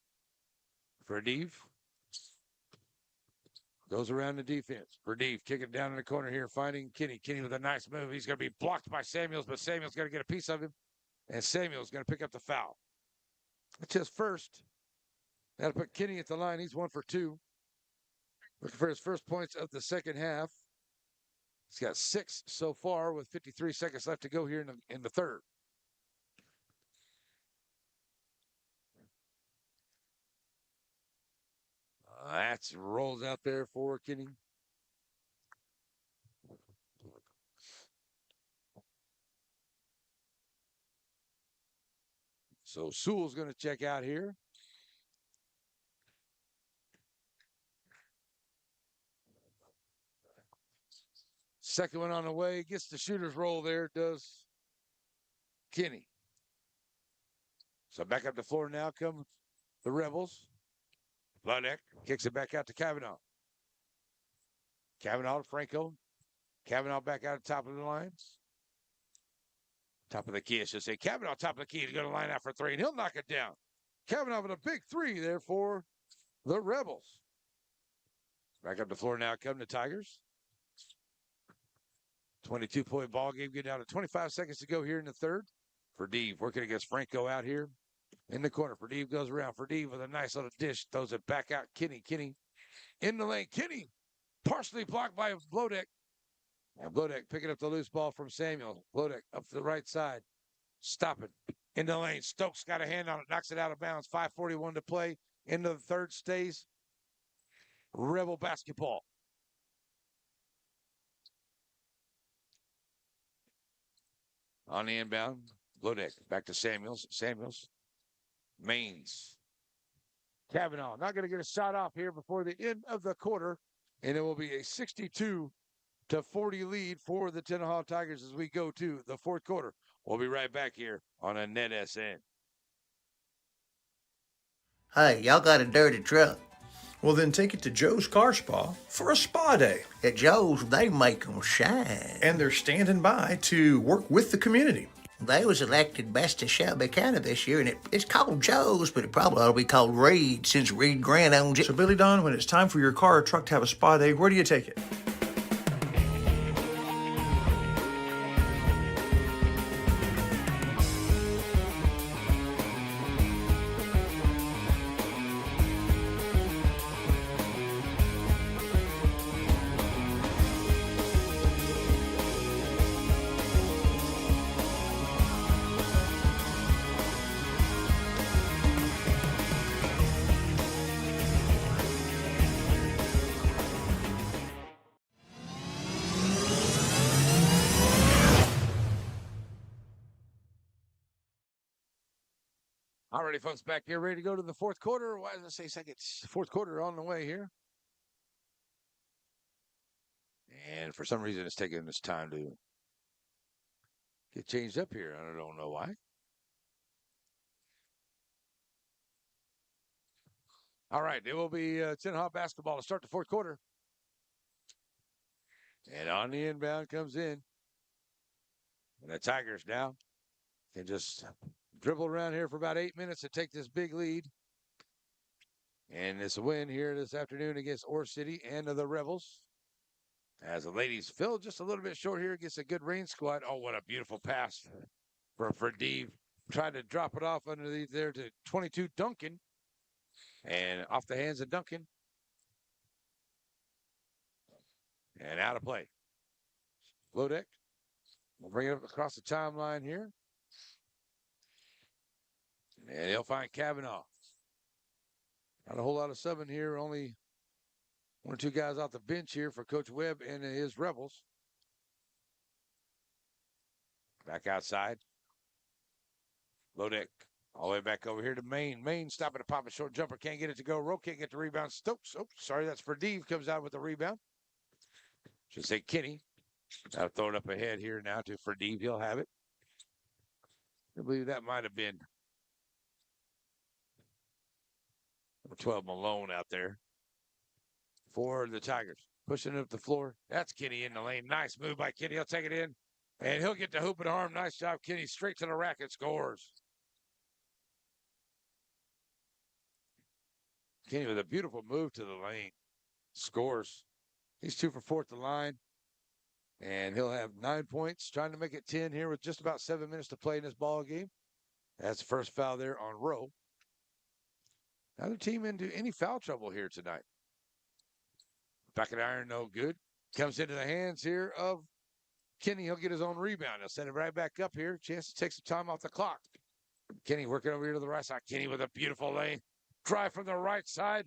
Speaker 1: Ferdeve goes around the defense. Ferdeve kicking down in the corner here, finding Kinney. Kinney with a nice move. He's going to be blocked by Samuels, but Samuels going to get a piece of him. And Samuels going to pick up the foul. It's his first. That'll put Kinney at the line. He's 1 for 2. Looking for his first points of the second half. He's got 6 so far with 53 seconds left to go here in the third. That's rolls out there for Kinney. So Sewell's going to check out here. Second one on the way. Gets the shooter's roll there, does Kinney. So back up the floor now come the Rebels. Blodek kicks it back out to Kavanaugh. Kavanaugh to Franco. Kavanaugh back out at the top of the lines. Top of the key, I should say. Kavanaugh top of the key to go to line out for 3, and he'll knock it down. Kavanaugh with a big 3 there for the Rebels. Back up the floor now come the Tigers. 22-point ball game. Get down to 25 seconds to go here in the third. Ferdeve working against Franco out here in the corner. Ferdeve goes around. Ferdeve with a nice little dish. Throws it back out. Kinney in the lane. Kinney partially blocked by Blodek. And Blodek picking up the loose ball from Samuel. Blodek up to the right side. Stopping. In the lane. Stokes got a hand on it. Knocks it out of bounds. 5:41 to play. Into the third stays. Rebel basketball. On the inbound, Blodek back to Samuels. Samuels, Maines, Kavanaugh not going to get a shot off here before the end of the quarter, and it will be a 62-40 lead for the Tenaha Tigers as we go to the fourth quarter. We'll be right back here on a Net SN.
Speaker 2: Hey, y'all got a dirty truck.
Speaker 3: Well, then take it to Joe's Car Spa for a spa day.
Speaker 2: At Joe's, they make 'em shine.
Speaker 3: And they're standing by to work with the community.
Speaker 2: They was elected best of Shelby County this year, and it's called Joe's, but it probably ought to be called Reed since Reed Grant owns it.
Speaker 3: So, Billy Don, when it's time for your car or truck to have a spa day, where do you take it?
Speaker 1: All righty, folks, back here, ready to go to the fourth quarter. Why did I say second? Fourth quarter on the way here. And for some reason, it's taking this time to get changed up here. I don't know why. All right, it will be Tenaha basketball to start the fourth quarter. And on the inbound comes in. And the Tigers now can just dribble around here for about 8 minutes to take this big lead. And it's a win here this afternoon against Ore City and the Rebels. As the ladies fell just a little bit short here against a good rain squad. Oh, what a beautiful pass for Dave. Tried to drop it off underneath there to 22 Duncan. And off the hands of Duncan. And out of play. Lodeck. We'll bring it up across the timeline here. And he'll find Kavanaugh. Not a whole lot of subbing here. Only one or two guys off the bench here for Coach Webb and his Rebels. Back outside. Lodeck. All the way back over here to Maine. Maine stopping to pop a short jumper. Can't get it to go. Rowe can't get the rebound. Stokes. Oh, sorry. That's for Dave. Comes out with the rebound. Should say Kenny. I'll throw it up ahead here now to Ferdeeb. He'll have it. I believe that might have been number 12 Malone out there for the Tigers. Pushing it up the floor. That's Kenny in the lane. Nice move by Kenny. He'll take it in. And he'll get the hoop and arm. Nice job, Kenny. Straight to the rack and scores. Kenny with a beautiful move to the lane. Scores. He's 2 for 4 at the line. And he'll have 9 points, trying to make it 10 here with just about 7 minutes to play in this ball game. That's the first foul there on Rowe. Neither team into any foul trouble here tonight. Back at iron, no good. Comes into the hands here of Kenny. He'll get his own rebound. He'll send it right back up here. Chance to take some time off the clock. Kenny working over here to the right side. Kenny with a beautiful lane. Drive from the right side.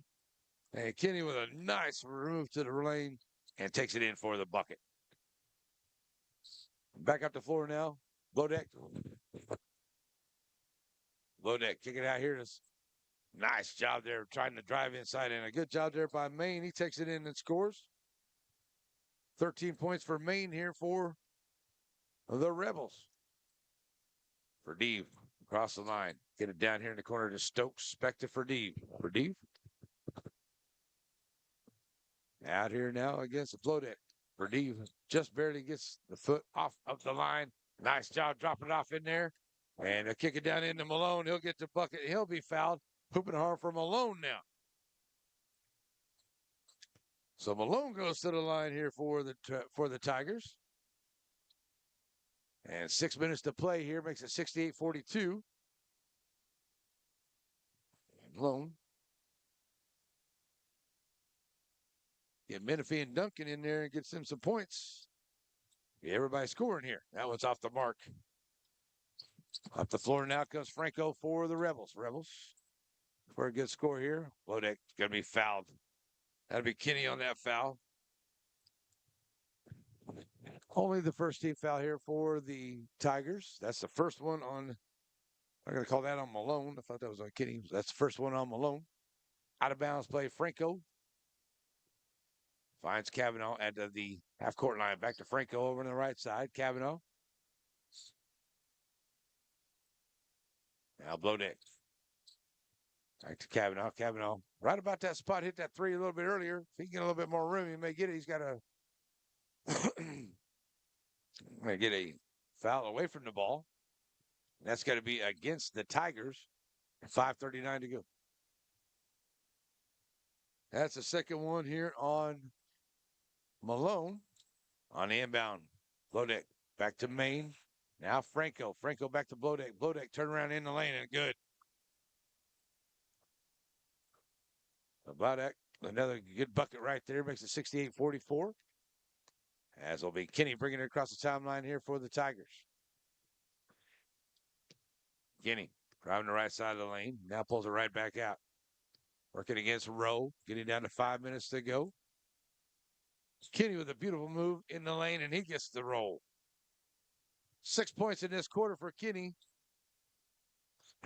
Speaker 1: And Kenny with a nice move to the lane and takes it in for the bucket. Back up the floor now. Lodeck. Lodeck kick it out here. Nice job there trying to drive inside and a good job there by Maine. He takes it in and scores. 13 points for Maine here for the Rebels. Ferdeeb across the line. Get it down here in the corner to Stokes. Back to Ferdeeb. Ferdeeb. Out here now against the Lodeck. Ferdeeb just barely gets the foot off of the line. Nice job dropping it off in there. And they'll kick it down into Malone. He'll get the bucket. He'll be fouled. Hooping hard for Malone now. So Malone goes to the line here for the Tigers. And 6 minutes to play here makes it 68-42. Malone. Get Menifee and Duncan in there and gets them some points. Yeah, everybody scoring here. That one's off the mark. Off the floor now comes Franco for the Rebels. Rebels for a good score here. Lodeck going to be fouled. That'll be Kenny on that foul. Only the first team foul here for the Tigers. That's the first one on, I'm going to call that on Malone. I thought that was on Kenny. That's the first one on Malone. Out of bounds play, Franco. Finds Kavanaugh at the half-court line. Back to Franco over on the right side. Kavanaugh. Now Blodeck. Back to Kavanaugh. Kavanaugh right about that spot. Hit that three a little bit earlier. If he can get a little bit more room, he may get it. He's got to may get a foul away from the ball. That's going to be against the Tigers. 5:39 to go. That's the second one here on Malone on the inbound. Below deck. Back to Maine. Now Franco. Franco back to below deck. Below deck. Turn around in the lane and good. About another good bucket right there. Makes it 68-44. As will be Kenny bringing it across the timeline here for the Tigers. Kenny driving the right side of the lane. Now pulls it right back out. Working against Rowe. Getting down to 5 minutes to go. Kenny with a beautiful move in the lane, and he gets the roll. 6 points in this quarter for Kenny.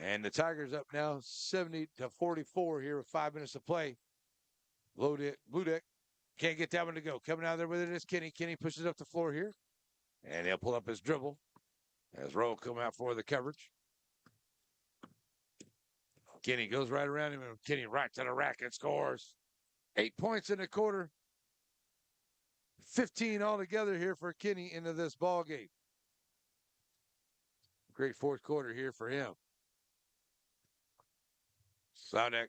Speaker 1: And the Tigers up now 70-44 here with 5 minutes to play. Blue deck. Can't get that one to go. Coming out there with it is Kenny. Kenny pushes up the floor here. And he'll pull up his dribble as Rowe come out for the coverage. Kenny goes right around him, and Kenny right to the rack and scores. 8 points in the quarter. 15 altogether here for Kenny into this ball game. Great fourth quarter here for him. Vlaudek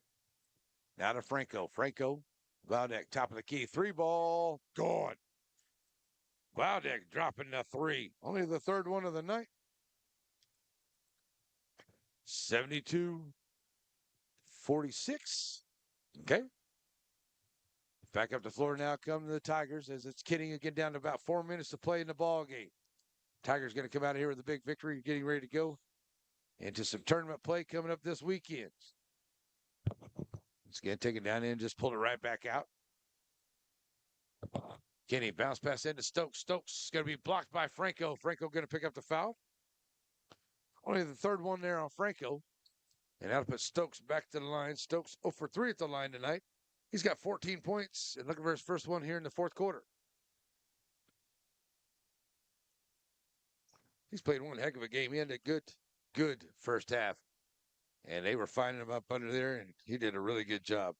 Speaker 1: now to Franco. Franco, Vlaudek, top of the key. 3-ball, gone. Vlaudek dropping the 3. Only the third one of the night. 72-46. Okay. Back up the floor now come the Tigers as it's Kenny again down to about 4 minutes to play in the ball game. Tigers going to come out of here with a big victory, getting ready to go into some tournament play coming up this weekend. It's going to take it down in, just pull it right back out. Kenny bounce pass into Stokes. Stokes is going to be blocked by Franco. Franco going to pick up the foul. Only the third one there on Franco. And that'll put Stokes back to the line. Stokes 0 for 3 at the line tonight. He's got 14 points and looking for his first one here in the fourth quarter. He's played one heck of a game. He had a good first half. And they were finding him up under there, and he did a really good job.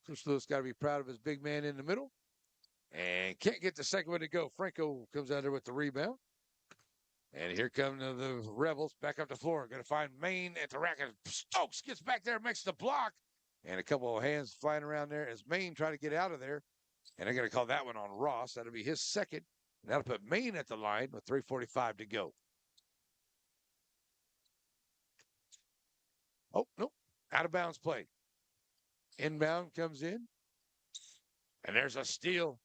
Speaker 1: Chris Lewis got to be proud of his big man in the middle. And can't get the second one to go. Franco comes out there with the rebound. And here come the Rebels back up the floor. Going to find Maine at the rack. And Stokes gets back there, makes the block. And a couple of hands flying around there as Maine trying to get out of there. And they're going to call that one on Ross. That'll be his second. And that'll put Maine at the line with 3:45 to go. Oh, nope. Out of bounds play. Inbound comes in. And there's a steal.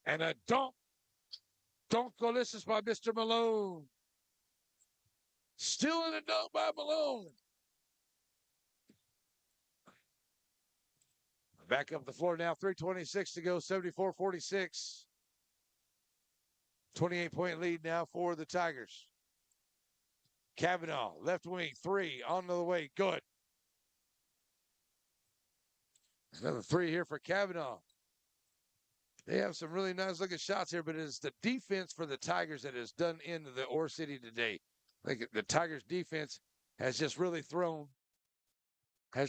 Speaker 1: And a dunk. Dunk goal by Mr. Malone. Still in a dunk by Malone. Back up the floor now, 3:26 to go, 74-46. 28-point lead now for the Tigers. Kavanaugh, left wing, 3, on the way, good. Another 3 here for Kavanaugh. They have some really nice looking shots here, but it is the defense for the Tigers that has done into the Ore City today. I think the Tigers defense has just really thrown, it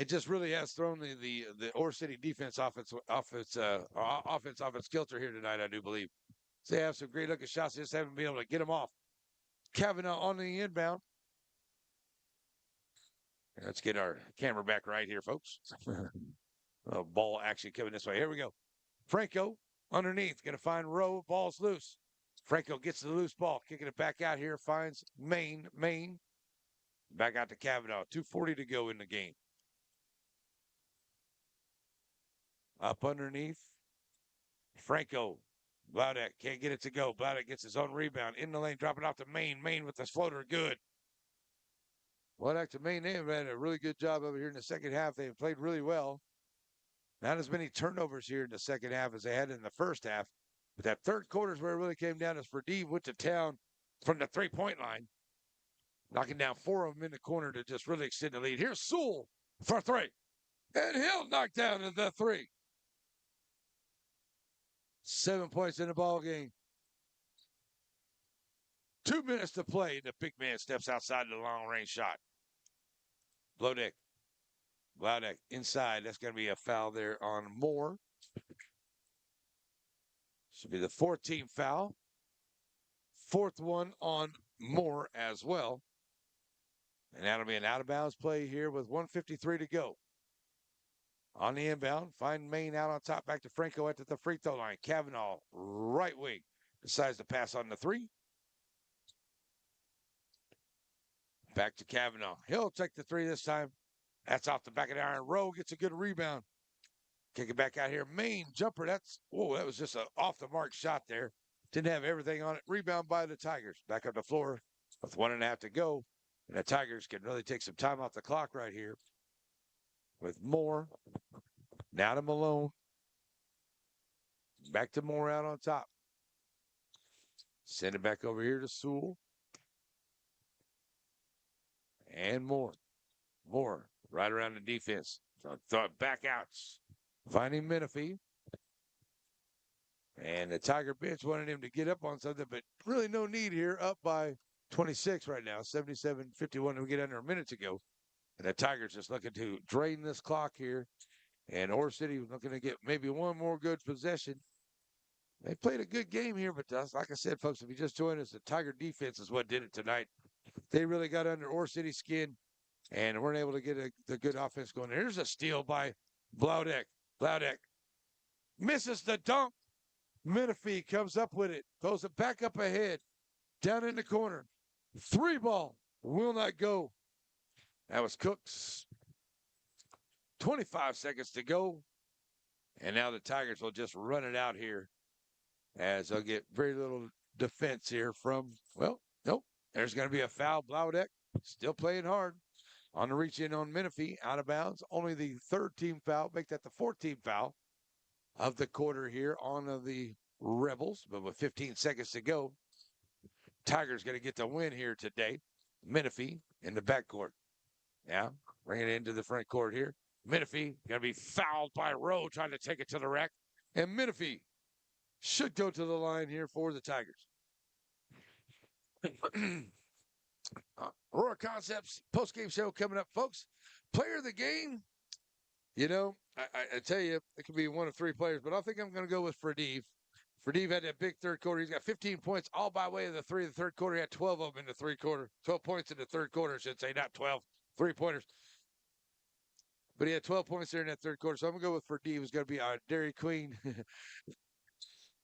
Speaker 1: just really has thrown the Ore City defense off its kilter here tonight, I do believe. So they have some great looking shots, they just haven't been able to get them off. Kavanaugh on the inbound. Let's get our camera back right here, folks. Ball action coming this way. Here we go. Franco underneath, going to find Rowe. Ball's loose. Franco gets the loose ball, kicking it back out here, finds Maine. Back out to Kavanaugh. 2:40 to go in the game. Up underneath. Franco. Vlaudek can't get it to go. Vlaudek gets his own rebound. In the lane, dropping off to Maine. Maine with this floater. Good. Vlaudek to Maine. They have had a really good job over here in the second half. They have played really well. Not as many turnovers here in the second half as they had in the first half. But that third quarter is where it really came down as Ferdeeb went to town from the three-point line. Knocking down 4 of them in the corner to just really extend the lead. Here's Sewell for 3. And he'll knock down the 3. 7 points in the ball game. 2 minutes to play. The big man steps outside the long-range shot. Blodeck Blaudeck inside. That's going to be a foul there on Moore. Should be the 14th foul. Fourth one on Moore as well. And that'll be an out-of-bounds play here with 1:53 to go. On the inbound, find Maine out on top, back to Franco at the free throw line. Kavanaugh, right wing, decides to pass on the three. Back to Kavanaugh. He'll take the three this time. That's off the back of the iron. Rowe gets a good rebound. Kick it back out here. Maine jumper. That was just an off-the-mark shot there. Didn't have everything on it. Rebound by the Tigers. Back up the floor with 1.5 to go. And the Tigers can really take some time off the clock right here. With Moore. Now to Malone. Back to Moore out on top. Send it back over here to Sewell. And Moore. Moore right around the defense. Throw it back out. Finding Menifee. And the Tiger bench wanted him to get up on something, but really no need here. Up by 26 right now. 77-51. We get under a minute to go. And the Tigers just looking to drain this clock here. And Ore City was looking to get maybe one more good possession. They played a good game here, but like I said, folks, if you just joined us, the Tiger defense is what did it tonight. They really got under Ore City's skin and weren't able to get the good offense going. Here's a steal by Blaudeck. Blaudeck misses the dunk. Menifee comes up with it, throws it back up ahead, down in the corner. 3 ball will not go. That was Cooks. 25 seconds to go. And now the Tigers will just run it out here as they'll get very little defense here from, well, nope. There's going to be a foul. Blaudeck still playing hard on the reach in on Menifee, out of bounds. Only the 3rd team foul. Make that the 14th foul of the quarter here on the Rebels. But with 15 seconds to go, Tigers going to get the win here today. Menifee in the backcourt. Now, bring it into the front court here. Menifee going to be fouled by Rowe trying to take it to the rack. And Menifee should go to the line here for the Tigers. Aurora Concepts post-game show coming up, folks. Player of the game, you know, I tell you, it could be one of 3 players, but I think I'm going to go with Fredev. Fredev had that big third quarter. He's got 15 points all by way of the 3 of the third quarter. He had 12 of them in the 12 points in the third quarter, I should say, not 12, 3-pointers. But he had 12 points there in that third quarter. So I'm going to go with Fredev, who's going to be our Dairy Queen.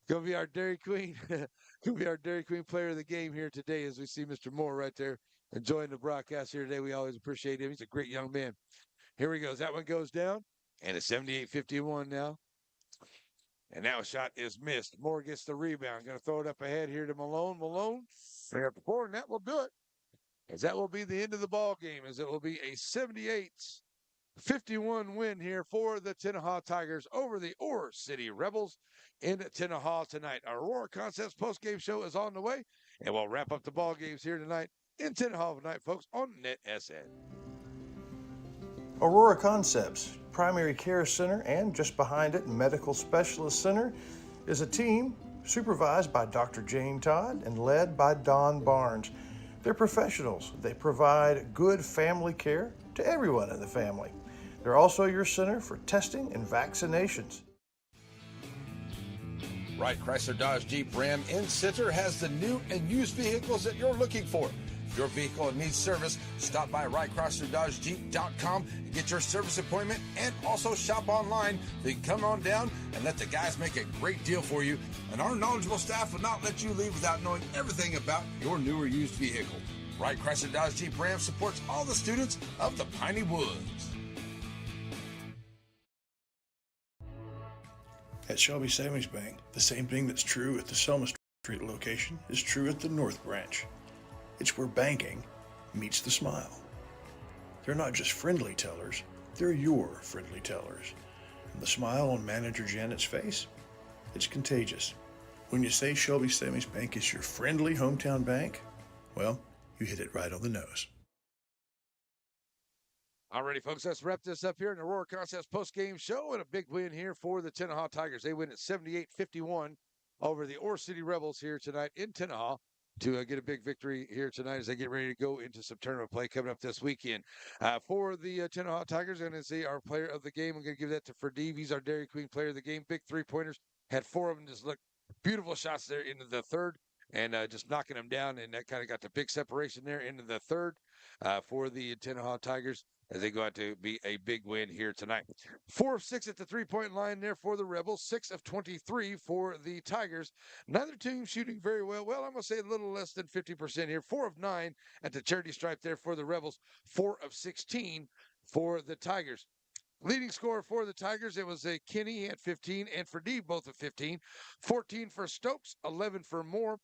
Speaker 1: Going to be our Dairy Queen. Going to be our Dairy Queen player of the game here today as we see Mr. Moore right there enjoying the broadcast here today. We always appreciate him. He's a great young man. Here he goes. That one goes down. And it's 78-51 now. And now a shot is missed. Moore gets the rebound. Going to throw it up ahead here to Malone. Malone, they up the floor, and that will do it. As that will be the end of the ball game, as it will be a 78-51 win here for the Tenaha Tigers over the Ore City Rebels in Tenaha tonight. Our Aurora Concepts post-game show is on the way, and we'll wrap up the ball games here tonight in Tenaha tonight, folks, on NetSN.
Speaker 3: Aurora Concepts Primary Care Center and just behind it, Medical Specialist Center, is a team supervised by Dr. Jane Todd and led by Don Barnes. They're professionals. They provide good family care to everyone in the family. They're also your center for testing and vaccinations.
Speaker 4: Wright Chrysler Dodge Jeep Ram in Center has the new and used vehicles that you're looking for. If your vehicle needs service, stop by WrightChryslerDodgeJeep.com and get your service appointment, and also shop online. Then come on down and let the guys make a great deal for you. And our knowledgeable staff will not let you leave without knowing everything about your new or used vehicle. Wright Chrysler Dodge Jeep Ram supports all the students of the Piney Woods.
Speaker 3: At Shelby Savings Bank, the same thing that's true at the Selma Street location is true at the North Branch. It's where banking meets the smile. They're not just friendly tellers, they're your friendly tellers. And the smile on Manager Janet's face, it's contagious. When you say Shelby Savings Bank is your friendly hometown bank, well, you hit it right on the nose.
Speaker 1: Alrighty, folks, let's wrap this up here in the Aurora Concepts post-game show, and a big win here for the Tenaha Tigers. They win at 78-51 over the Ore City Rebels here tonight in Tenaha. to get a big victory here tonight as they get ready to go into some tournament play coming up this weekend. For the Tenaha Tigers, I'm going to say our player of the game. I'm going to give that to Ferdev. He's our Dairy Queen player of the game. Big three-pointers. Had 4 of them just look beautiful shots there into the third and just knocking them down. And that kind of got the big separation there into the third for the Tenaha Tigers as they go out to be a big win here tonight. 4 of 6 at the three-point line there for the Rebels. 6 of 23 for the Tigers. Neither team shooting very well. Well, I'm going to say a little less than 50% here. 4 of 9 at the charity stripe there for the Rebels. 4 of 16 for the Tigers. Leading scorer for the Tigers, it was Kenny at 15 and for Ferdev both at 15. 14 for Stokes, 11 for Moore,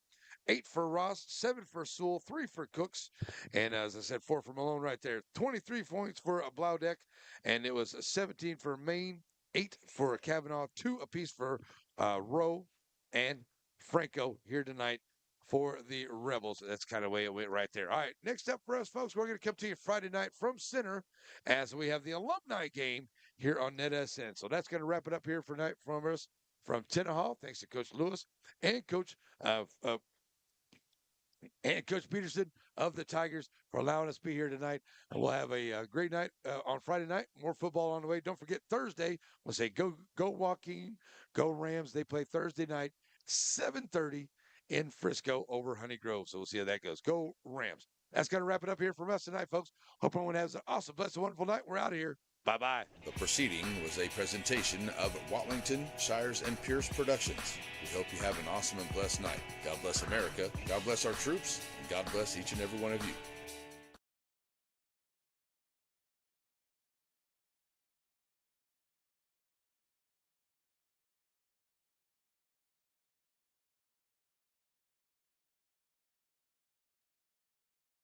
Speaker 1: 8 for Ross, 7 for Sewell, 3 for Cooks, and as I said, 4 for Malone right there. 23 points for Blaudeck, and it was 17 for Maine, 8 for Kavanaugh, 2 apiece for Rowe and Franco here tonight for the Rebels. That's kind of the way it went right there. All right, next up for us, folks, we're going to come to you Friday night from Center as we have the alumni game here on NetSN. So that's going to wrap it up here for night from us from Tenaha. Thanks to Coach Lewis and Coach Peterson of the Tigers for allowing us to be here tonight. And we'll have a great night on Friday night. More football on the way. Don't forget Thursday. We'll say go Joaquin, go Rams. They play Thursday night, 7:30 in Frisco over Honey Grove. So we'll see how that goes. Go Rams. That's going to wrap it up here from us tonight, folks. Hope everyone has an awesome, blessed, wonderful night. We're out of here. Bye-bye.
Speaker 4: The proceeding was a presentation of Watlington, Shires, and Pierce Productions. We hope you have an awesome and blessed night. God bless America, God bless our troops, and God bless each and every one of you.